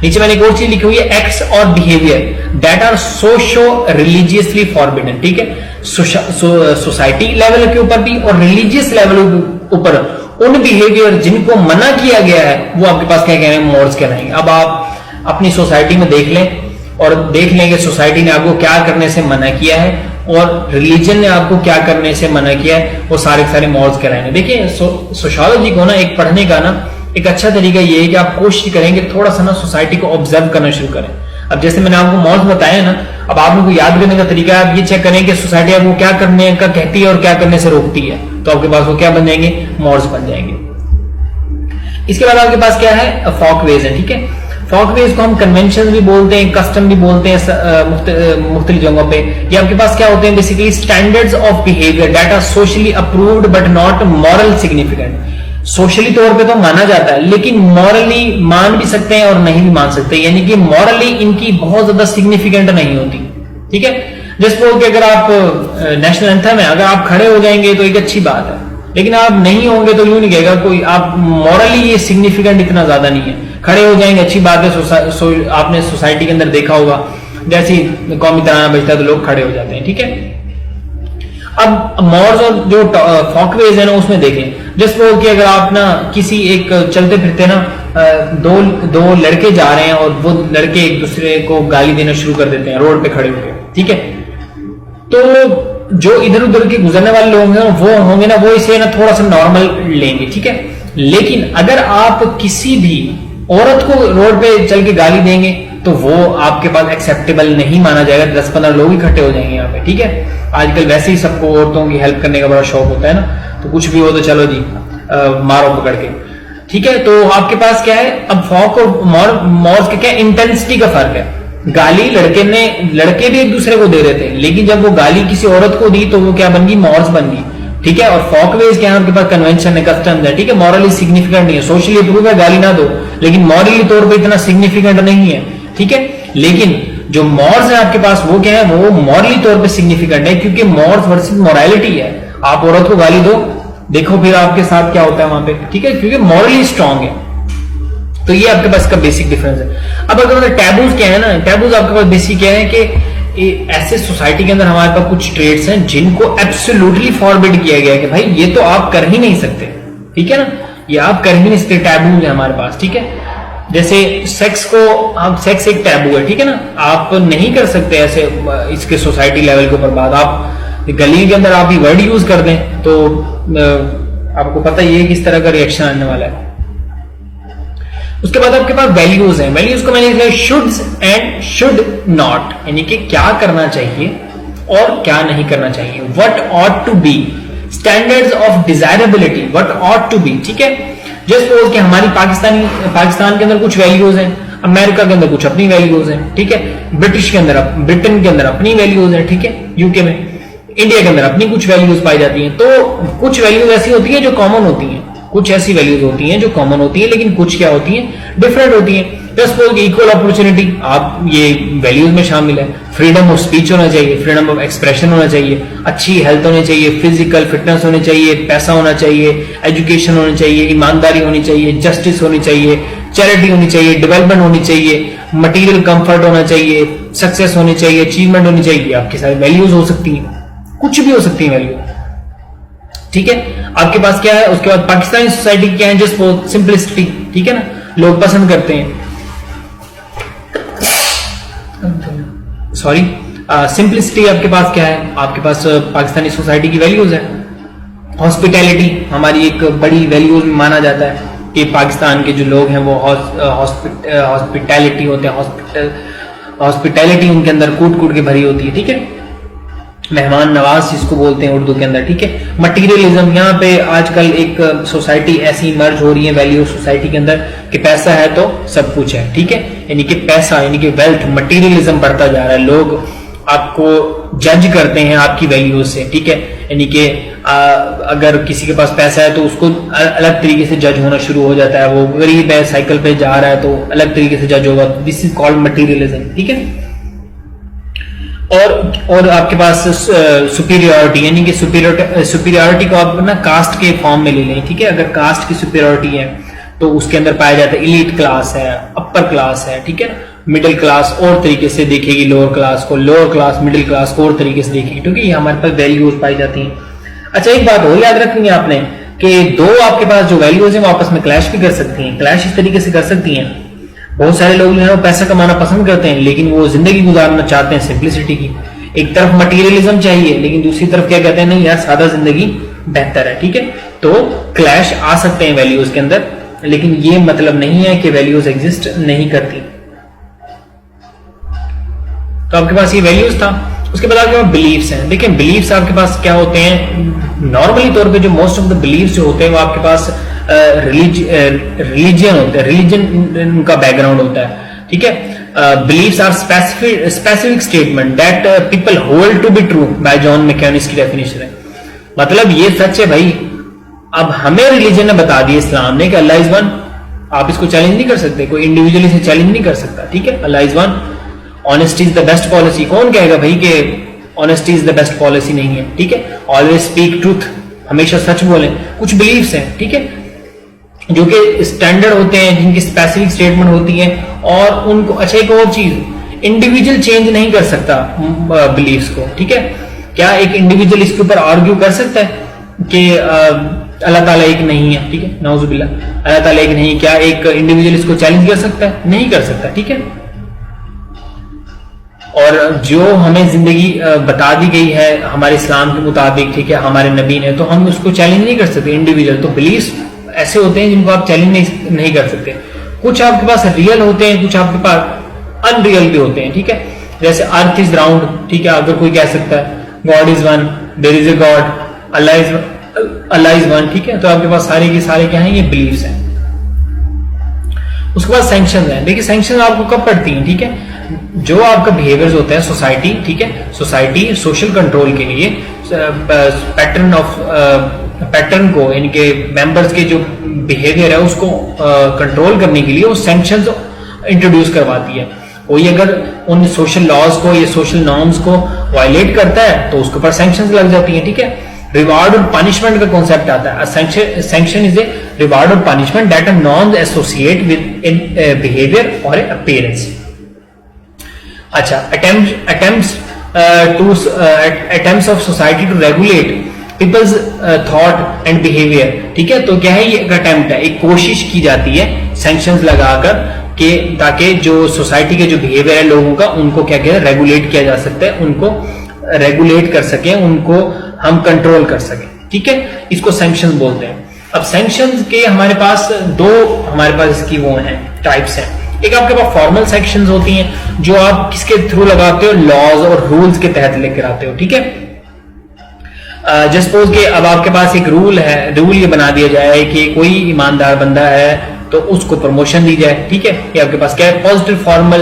नीचे मैंने एक और चीज लिखी हुई है, acts or behaviour that are socio religiously forbidden, ठीक है। सोसाइटी लेवल के ऊपर भी और रिलीजियस लेवल ऊपर उन बिहेवियर जिनको मना किया गया है वो आपके पास क्या कह रहे हैं, मॉरल्स कहलाएंगे। अब आप अपनी सोसाइटी में देख लें और देख लें कि सोसाइटी ने आपको क्या करने से मना किया है और रिलीजन ने आपको क्या करने से मना किया है, वो सारे मॉरल्स कहलाएंगे। देखिए सोशियोलॉजी को ना एक पढ़ने का ना एक अच्छा तरीका ये है कि आप कोशिश करेंगे थोड़ा सा ना सोसाइटी को ऑब्जर्व करना शुरू करें। अब जैसे मैंने आपको मॉरल्स बताया ना, अब आप लोगों को याद करने का तरीका आप ये चेक करें कि सोसाइटी आपको क्या करने का कहती है और क्या करने से रोकती है, तो आपके पास वो क्या बन जाएंगे, मॉरल्स बन जाएंगे। इसके बाद आपके पास क्या है, फॉकवेज है, ठीक है। फॉकवेज को हम कन्वेंशन भी बोलते हैं, कस्टम भी बोलते हैं मुख्तलिफ जगहों पे। ये आपके पास क्या होते हैं, basically standards of behaviour that are socially approved but not moral significant. Socially तौर पे तो माना जाता है लेकिन मॉरली मान भी सकते हैं और नहीं भी मान सकते, यानी कि मॉरली इनकी बहुत ज्यादा सिग्निफिकेंट नहीं होती, ठीक है। जस्ट सपोज कि अगर आप नेशनल एंथम है, अगर आप खड़े हो जाएंगे तो एक अच्छी बात है, लेकिन आप नहीं होंगे तो यूं नहीं कहेगा कोई, आप मॉरली ये सिग्निफिकेंट इतना ज्यादा नहीं है। खड़े हो जाएंगे अच्छी बात है, आपने सोसाइटी के अंदर देखा होगा जैसे कौमी तराना बजता है तो लोग खड़े हो जाते हैं, ठीक है। अब मॉरल्स और जो फॉकवेज है ना उसमें देखें, जस्ट सपोज कि अगर आप ना किसी एक चलते फिरते ना दो लड़के जा रहे हैं और वो लड़के एक दूसरे को गाली देना शुरू कर देते हैं रोड पे खड़े होकर, ठीक है। तो जो इधर उधर के गुजरने वाले लोग हैं वो होंगे ना, वो इसे ना थोड़ा सा नॉर्मल लेंगे, ठीक है। लेकिन अगर आप किसी भी औरत को रोड पे चल के गाली देंगे तो वो आपके पास एक्सेप्टेबल नहीं माना जाएगा, 10-15 लोग इकट्ठे हो जाएंगे यहाँ पे, ठीक है। आजकल वैसे ही सबको औरतों की हेल्प करने का बड़ा शौक होता है ना, तो कुछ भी हो तो चलो जी मारो पकड़ के, ठीक है। तो आपके पास क्या है, अब फॉक और मॉरल्स के क्या इंटेंसिटी का फर्क है। गाली लड़के भी एक दूसरे को दे रहे थे, लेकिन जब वो गाली किसी औरत को दी तो वो क्या बन गई, मॉरल्स बन गई, ठीक है। और फॉकवेज क्या है, आपके पास कन्वेंशन है, कस्टम्स है, ठीक है। मॉरली सिग्निफिकेंट नहीं है, सोशली अप्रूव है, गाली ना दो, लेकिन मॉरली तौर पे इतना सिग्निफिकेंट नहीं है, ठीक है। लेकिन जो मॉरल्स है आपके पास वो क्या है, वो मॉरली तौर पे सिग्निफिकेंट है, क्योंकि मॉरल्स वर्सेस मोरालिटी है। आप औरत को गाली दो, देखो फिर आपके साथ क्या होता है वहां पे, ठीक है, क्योंकि मॉरली स्ट्रांग है। तो ये आपके पास का बेसिक डिफरेंस है। अब अगर टैबूज क्या है ना, टैबूज आपके पास बेसिक क्या है कि ऐसे सोसाइटी के अंदर हमारे पास कुछ ट्रेड्स हैं जिनको एब्सोल्युटली फॉरबिड किया गया है कि भाई ये तो आप कर ही नहीं सकते, ठीक है ना, ये आप कर ही नहीं सकते, टैबूज है हमारे पास, ठीक है। जैसे सेक्स को, आप सेक्स एक टैबू है, ठीक है ना, आप नहीं कर सकते ऐसे इसके सोसाइटी लेवल के ऊपर बात। आप गली के अंदर आप ये वर्ड यूज कर दें तो आपको पता ही है किस तरह का रिएक्शन आने वाला है। उसके बाद आपके पास वैल्यूज हैं, वैल्यूज को मैंने लिखा शुड्स एंड शुड नॉट, यानी कि क्या करना चाहिए और क्या नहीं करना चाहिए। What ought to be, standards of desirability, what ought to be, ठीक है। जस्ट सपोज कि हमारी पाकिस्तान के अंदर कुछ वैल्यूज हैं, अमेरिका के अंदर कुछ अपनी वैल्यूज हैं, ठीक है। ब्रिटेन के अंदर अपनी वैल्यूज हैं, ठीक है। यूके में, इंडिया के अंदर अपनी कुछ वैल्यूज पाई जाती हैं। तो कुछ वैल्यूज ऐसी होती है जो कॉमन होती हैं, कुछ ऐसी वैल्यूज होती हैं जो कॉमन होती हैं, लेकिन कुछ क्या होती हैं, डिफरेंट होती हैं। जस्ट सपोज इक्वल अपॉर्चुनिटी, आप ये वैल्यूज में शामिल है। फ्रीडम ऑफ स्पीच होना चाहिए, फ्रीडम ऑफ एक्सप्रेशन होना चाहिए, अच्छी हेल्थ होनी चाहिए, फिजिकल फिटनेस होनी चाहिए, पैसा होना चाहिए, एजुकेशन होनी चाहिए, ईमानदारी होनी चाहिए, जस्टिस होनी चाहिए, चैरिटी होनी चाहिए, डेवलपमेंट होनी चाहिए, मटेरियल कंफर्ट होना चाहिए, सक्सेस होनी चाहिए, अचीवमेंट होनी चाहिए। आपकी सारी वैल्यूज हो सकती हैं, कुछ भी हो सकती है वैल्यू, ठीक है। आपके पास क्या है, उसके बाद पाकिस्तानी सोसाइटी क्या है, जस्ट सिंपलिसिटी, ठीक है ना, लोग पसंद करते हैं, सॉरी सिंपलिसिटी। आपके पास क्या है, आपके पास पाकिस्तानी सोसाइटी की वैल्यूज है। हॉस्पिटैलिटी हमारी एक बड़ी वैल्यूज में माना जाता है कि पाकिस्तान के जो लोग हैं वो हॉस्पिटैलिटी होते हैं, हॉस्पिटैलिटी उनके अंदर कूट कूट के भरी होती है, ठीक है। मेहमान नवाज जिसको बोलते हैं उर्दू के अंदर, ठीक है। मटीरियलिज्म, यहाँ पे आजकल एक सोसाइटी ऐसी मर्ज हो रही है वैल्यू सोसाइटी के अंदर कि पैसा है तो सब कुछ है, ठीक है। यानी कि पैसा, यानी कि वेल्थ, मटीरियलिज्म बढ़ता जा रहा है। लोग आपको जज करते हैं आपकी वैल्यूज से, ठीक है। यानी कि अगर किसी के पास पैसा है तो उसको अलग तरीके से जज होना शुरू हो जाता है। वो गरीब है, साइकिल पे जा रहा है तो अलग तरीके से जज होगा। दिस इज कॉल्ड मटीरियलिज्म, ठीक है। और आपके पास सुपीरियरिटी, यानी कि सुपीरियरिटी को आप ना कास्ट के फॉर्म में ले लें, ठीक है। अगर कास्ट की सुपीरियरिटी है तो उसके अंदर पाया जाता है एलीट क्लास है, अपर क्लास है, ठीक है। मिडिल क्लास और तरीके से देखेगी लोअर क्लास को, लोअर क्लास मिडिल क्लास को और तरीके से देखेगी, क्योंकि ये हमारे पास वैल्यूज पाई जाती हैं। अच्छा, एक बात और याद रखनी है आपने कि दो आपके पास जो वैल्यूज है वो आपस में क्लैश भी कर सकती हैं। क्लैश इस तरीके से कर सकती हैं, बहुत सारे लोग जो है वो पैसा कमाना पसंद करते हैं लेकिन वो जिंदगी गुजारना चाहते हैं सिंप्लिसिटी की। एक तरफ मटीरियलिज्म चाहिए लेकिन दूसरी तरफ क्या कहते हैं, नहीं यार सादा जिंदगी बेहतर है, ठीक है। तो क्लैश आ सकते हैं वैल्यूज के अंदर, लेकिन ये मतलब नहीं है कि वैल्यूज एग्जिस्ट नहीं करती। तो आपके पास ये वैल्यूज था। उसके बाद आपके पास बिलीव्स हैं। देखिए बिलीव्स आपके पास क्या होते हैं, नॉर्मली तौर पे जो मोस्ट ऑफ द बिलीव्स जो होते हैं वो आपके पास रिलीजन होते हैं, रिलीजन उनका बैकग्राउंड होता है, ठीक है। Believes are specific statement that people hold to be true by John Macionis की डेफिनेशन है। मतलब ये सच है भाई, अब हमें रिलीजन ने बता दिया इस्लाम ने कि अल्लाह इज वन, आप इसको चैलेंज नहीं कर सकते, कोई इंडिविजुअली से चैलेंज नहीं कर सकता, ठीक है। Allah is one, honesty is the best policy, कौन कहेगा भाई कि honesty is the best policy नहीं है, ठीक है। ऑलवेज स्पीक ट्रूथ, हमेशा सच बोलें। कुछ बिलीव्स हैं, ठीक है, जो कि स्टैंडर्ड होते हैं, जिनकी स्पेसिफिक स्टेटमेंट होती है और उनको, अच्छा एक और चीज, इंडिविजुअल चेंज नहीं कर सकता बिलीव्स को, ठीक है। क्या एक इंडिविजुअल इसके ऊपर आर्ग्यू कर सकता है कि अल्लाह ताला एक नहीं है, ठीक है, नाउजुबिल्लाह, अल्लाह ताला एक नहीं, क्या एक इंडिविजुअल इसको चैलेंज कर सकता है? नहीं कर सकता, ठीक है। और जो हमें जिंदगी बता दी गई है हमारे इस्लाम के मुताबिक, ठीक है, हमारे नबी ने, तो हम उसको चैलेंज नहीं कर सकते इंडिविजुअल। तो बिलीव्स ऐसे होते हैं जिनको आप चैलेंज नहीं कर सकते। कुछ आपके पास रियल होते हैं, कुछ आपके पास अनरियल भी होते हैं, ठीक है। जैसे अर्थ इज राउंड, ठीक है, अगर कोई कह सकता है God is one, there is a god, Allah is one, ठीक है। तो आपके पास सारे के सारे क्या हैं, ये बिलीव्स हैं। उसके बाद सैंक्शन है। देखिए सैंक्शन आपको कब पड़ती हैं, ठीक है, जो आपका बिहेवियर्स होता है सोसाइटी, ठीक है, सोसाइटी सोशल कंट्रोल के लिए पैटर्न को, इनके मेंबर्स के जो बिहेवियर है उसको कंट्रोल करने के लिए वो सैंक्शंस इंट्रोड्यूस करवाती है। कोई अगर उन सोशल लॉज को या सोशल नॉर्म्स को वायलेट करता है तो उसके ऊपर सैंक्शंस लग जाती हैं, ठीक है। रिवार्ड और पनिशमेंट का कॉन्सेप्ट आता है। Sanction is a reward or punishment that are non associate with behaviour or appearance. अच्छा, attempts of society to regulate people's thought and behaviour, ठीक है। तो क्या है, ये एक अटेम्प्ट है, एक कोशिश की जाती है सैंक्शंस लगाकर के, ताकि जो सोसाइटी के जो बिहेवियर है लोगों का, उनको क्या कहते हैं, रेगुलेट किया जा सकता है, उनको रेगुलेट कर सके, उनको हम कंट्रोल कर सके, ठीक है। इसको सैंक्शंस बोलते हैं। अब सैंक्शंस के हमारे पास दो इसकी वो हैं, टाइप्स हैं। एक आपके पास फॉर्मल सैंक्शंस होती हैं जो आप किसके थ्रू लगाते हो, लॉज और रूल्स के तहत लेकर आते हो, ठीक है। जस्ट सपोज कि अब आपके पास एक रूल है, रूल ये बना दिया जाए कि कोई ईमानदार बंदा है तो उसको प्रमोशन दी जाए, ठीक है। ये आपके पास क्या है, पॉजिटिव फॉर्मल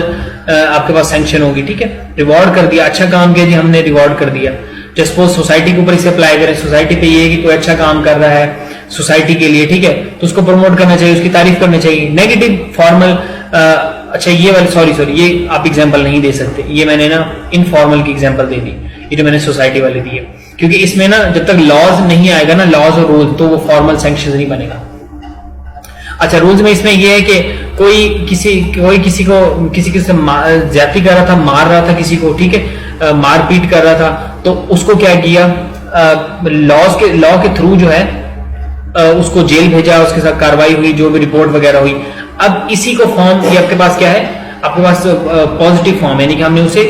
आपके पास सैंक्शन होगी, ठीक है। रिवॉर्ड कर दिया, अच्छा काम किया जी, हमने रिवॉर्ड कर दिया। जस्ट सपोज सोसाइटी के ऊपर इसे अप्लाई करें, सोसाइटी पे ये है कि कोई अच्छा काम कर रहा है सोसाइटी के लिए, ठीक है, तो उसको प्रमोट करना चाहिए, उसकी तारीफ करनी चाहिए। नेगेटिव फॉर्मल अच्छा ये वाले सॉरी ये आप एग्जांपल नहीं दे सकते, ये मैंने ना इनफॉर्मल की एग्जांपल दे दी, ये जो मैंने सोसाइटी वाले दी है, क्योंकि इसमें ना जब तक लॉज नहीं आएगा ना, लॉज और रूल, तो वो फॉर्मल सैंक्शन नहीं बनेगा। अच्छा रूल्स में इसमें ये है कि कोई किसी से ज्यादती कर रहा था, मार रहा था किसी को, ठीक है, मारपीट कर रहा था, तो उसको क्या किया, लॉ के थ्रू जो है उसको जेल भेजा, उसके साथ कार्रवाई हुई, जो भी रिपोर्ट वगैरह हुई। अब इसी को फॉर्म, ये आपके पास क्या है, आपके पास पॉजिटिव फॉर्म है, यानी कि हमने उसे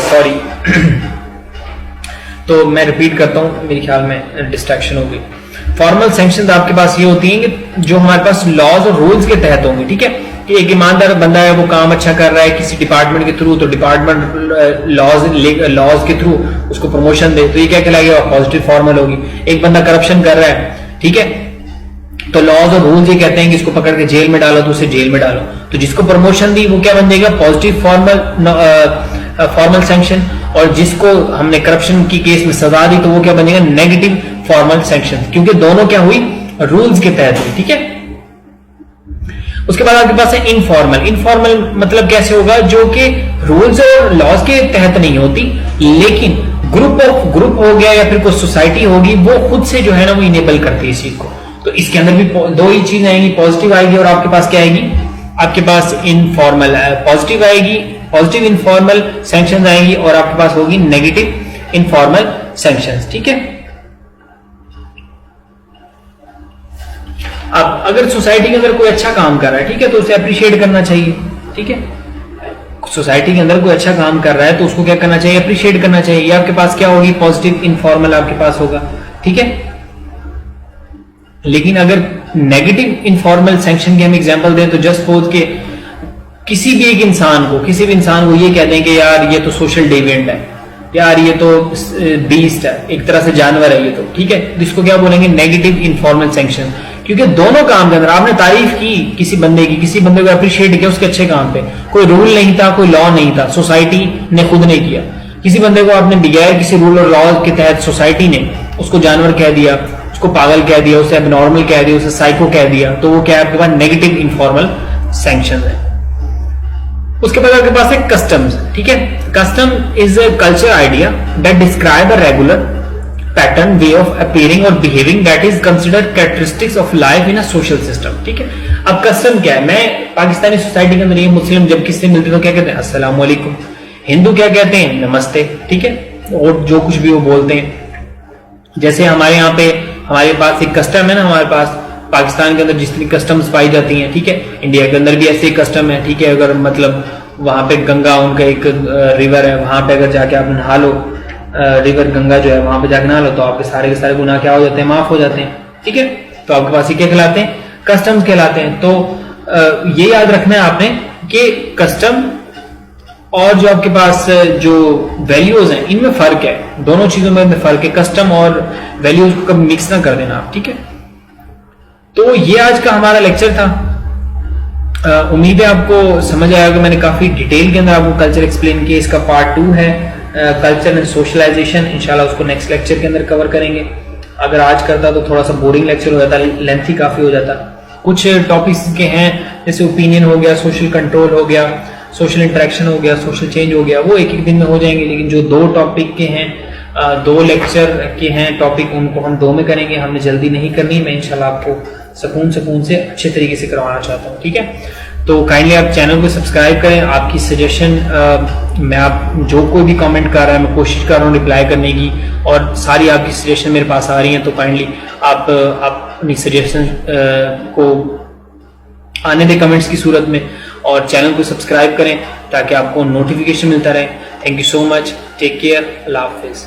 सॉरी तो मैं रिपीट करता हूं, मेरे ख्याल में डिस्ट्रैक्शन हो गई। फॉर्मल सैंक्शंस आपके पास ये होती हैं कि जो हमारे पास लॉज और रूल्स के तहत होंगे, ठीक है, कि एक ईमानदार बंदा है, वो काम अच्छा कर रहा है किसी डिपार्टमेंट के थ्रू, तो डिपार्टमेंट लॉज के थ्रू उसको प्रमोशन दे, तो ये क्या कहलाएगा, पॉजिटिव फॉर्मल होगी। एक बंदा करप्शन कर रहा है, ठीक है, तो लॉज और रूल्स ये कहते हैं कि इसको पकड़ के जेल में डालो, तो उसे जेल में डालो, तो जिसको प्रमोशन दी वो क्या बन जाएगा, पॉजिटिव फॉर्मल सैंक्शन, और जिसको हमने करप्शन की केस में सजा दी तो वो क्या बनेगा, नेगेटिव फॉर्मल सैंक्शन, क्योंकि दोनों क्या हुई, रूल्स के तहत हुई, ठीक है। उसके बाद आपके पास है इनफॉर्मल। इनफॉर्मल मतलब कैसे होगा, जो कि रूल्स और लॉज के तहत नहीं होती, लेकिन ग्रुप हो गया या फिर कोई सोसाइटी होगी, वो खुद से जो है ना वो इनेबल करती है इस चीज को। तो इसके अंदर भी दो ही चीज आएंगी, पॉजिटिव आएगी और आपके पास क्या आएगी, आपके पास इनफॉर्मल पॉजिटिव आएगी, पॉजिटिव इनफॉर्मल सैंक्शंस आएंगी, और आपके पास होगी नेगेटिव इनफॉर्मल सैंक्शंस, ठीक है। अब अगर सोसाइटी के अंदर कोई अच्छा काम कर रहा है, ठीक है, तो उसे अप्रिशिएट करना चाहिए, ठीक है। सोसाइटी के अंदर कोई अच्छा काम कर रहा है तो उसको क्या करना चाहिए, अप्रिशिएट करना चाहिए। ये आपके पास क्या होगी, पॉजिटिव इनफॉर्मल आपके पास होगा, ठीक है। लेकिन अगर नेगेटिव इनफॉर्मल सैंक्शन की हम एग्जांपल दें, तो जस्ट सपोज के किसी भी इंसान को ये कहते हैं कि यार ये तो सोशल डेविएंट है, यार ये तो बीस्ट है, एक तरह से जानवर है ये तो, ठीक है, इसको क्या बोलेंगे, नेगेटिव इनफॉर्मल सैंक्शन। क्योंकि दोनों काम के अंदर आपने तारीफ की किसी बंदे को अप्रिशिएट किया उसके अच्छे काम पे, कोई रूल नहीं था, कोई लॉ नहीं था, सोसाइटी ने खुद ने किया। किसी बंदे को आपने बगैर किसी रूल और लॉ के तहत सोसाइटी ने उसको जानवर कह दिया, उसको पागल कह दिया, उसे एबनॉर्मल कह दिया, उसे साइको कह दिया, तो वो क्या है, आपके पास नेगेटिव इनफॉर्मल सैंक्शन है। उसके बाद आपके पास है कस्टम्स, ठीक है। Custom is a culture idea that describe a regular pattern way of appearing or behaving that is considered characteristics of life in a social system, ठीक है। अब कस्टम क्या है, मैं पाकिस्तानी सोसाइटी के अंदर ये मुस्लिम जब किससे मिलते तो क्या कहते हैं, अस्सलाम वालेकुम, हिंदू क्या कहते हैं, नमस्ते, ठीक है, और जो कुछ भी वो बोलते हैं। जैसे हमारे यहाँ पे हमारे पास एक कस्टम है ना, हमारे पास पाकिस्तान के अंदर जितनी कस्टम्स पाई जाती हैं, ठीक है, इंडिया के अंदर भी ऐसे ही कस्टम है, ठीक है। अगर मतलब वहां पे गंगा, उनका एक रिवर है, वहां पे अगर जाके आप नहा लो, रिवर गंगा जो है वहां पे जाके नहा लो, तो आपके सारे के सारे गुनाह क्या हो जाते हैं, माफ हो जाते हैं, ठीक है। तो आपके पास ये क्या कहलाते हैं, कस्टम्स कहलाते हैं। तो ये याद रखना है आपने कि कस्टम और जो आपके पास जो वैल्यूज हैं इनमें फर्क है, दोनों चीजों में फर्क है, कस्टम और वैल्यूज को कभी मिक्स ना कर देना आप, ठीक है। तो ये आज का हमारा लेक्चर था। उम्मीद है आपको समझ आया कि मैंने काफी डिटेल के अंदर आपको कल्चर एक्सप्लेन किया। इसका पार्ट 2 है कल्चर एंड सोशलाइजेशन, इंशाल्लाह उसको नेक्स्ट लेक्चर के अंदर कवर करेंगे। अगर आज करता तो थोड़ा सा बोरिंग लेक्चर हो जाता, लेंथी काफी हो जाता। कुछ टॉपिक्स के हैं जैसे ओपिनियन हो गया, सोशल कंट्रोल हो गया, सोशल इंटरेक्शन हो गया, सोशल चेंज हो गया, वो एक एक दिन में हो जाएंगे। लेकिन जो 2 टॉपिक के हैं, 2 लेक्चर के हैं टॉपिक, उनको हम 2 में करेंगे, हमने जल्दी नहीं करनी। मैं इंशाल्लाह आपको सुकून से अच्छे तरीके से करवाना चाहता हूँ, ठीक है। तो काइंडली आप चैनल को सब्सक्राइब करें। आपकी सजेशन मैं आप जो कोई भी कमेंट कर रहा है मैं कोशिश कर रहा हूँ रिप्लाई करने की, और सारी आपकी सजेशन मेरे पास आ रही हैं। तो काइंडली आप अपनी सजेशन को आने दें कमेंट्स की सूरत में, और चैनल को सब्सक्राइब करें ताकि आपको नोटिफिकेशन मिलता रहे। Thank you so much, take care, Allah Hafiz.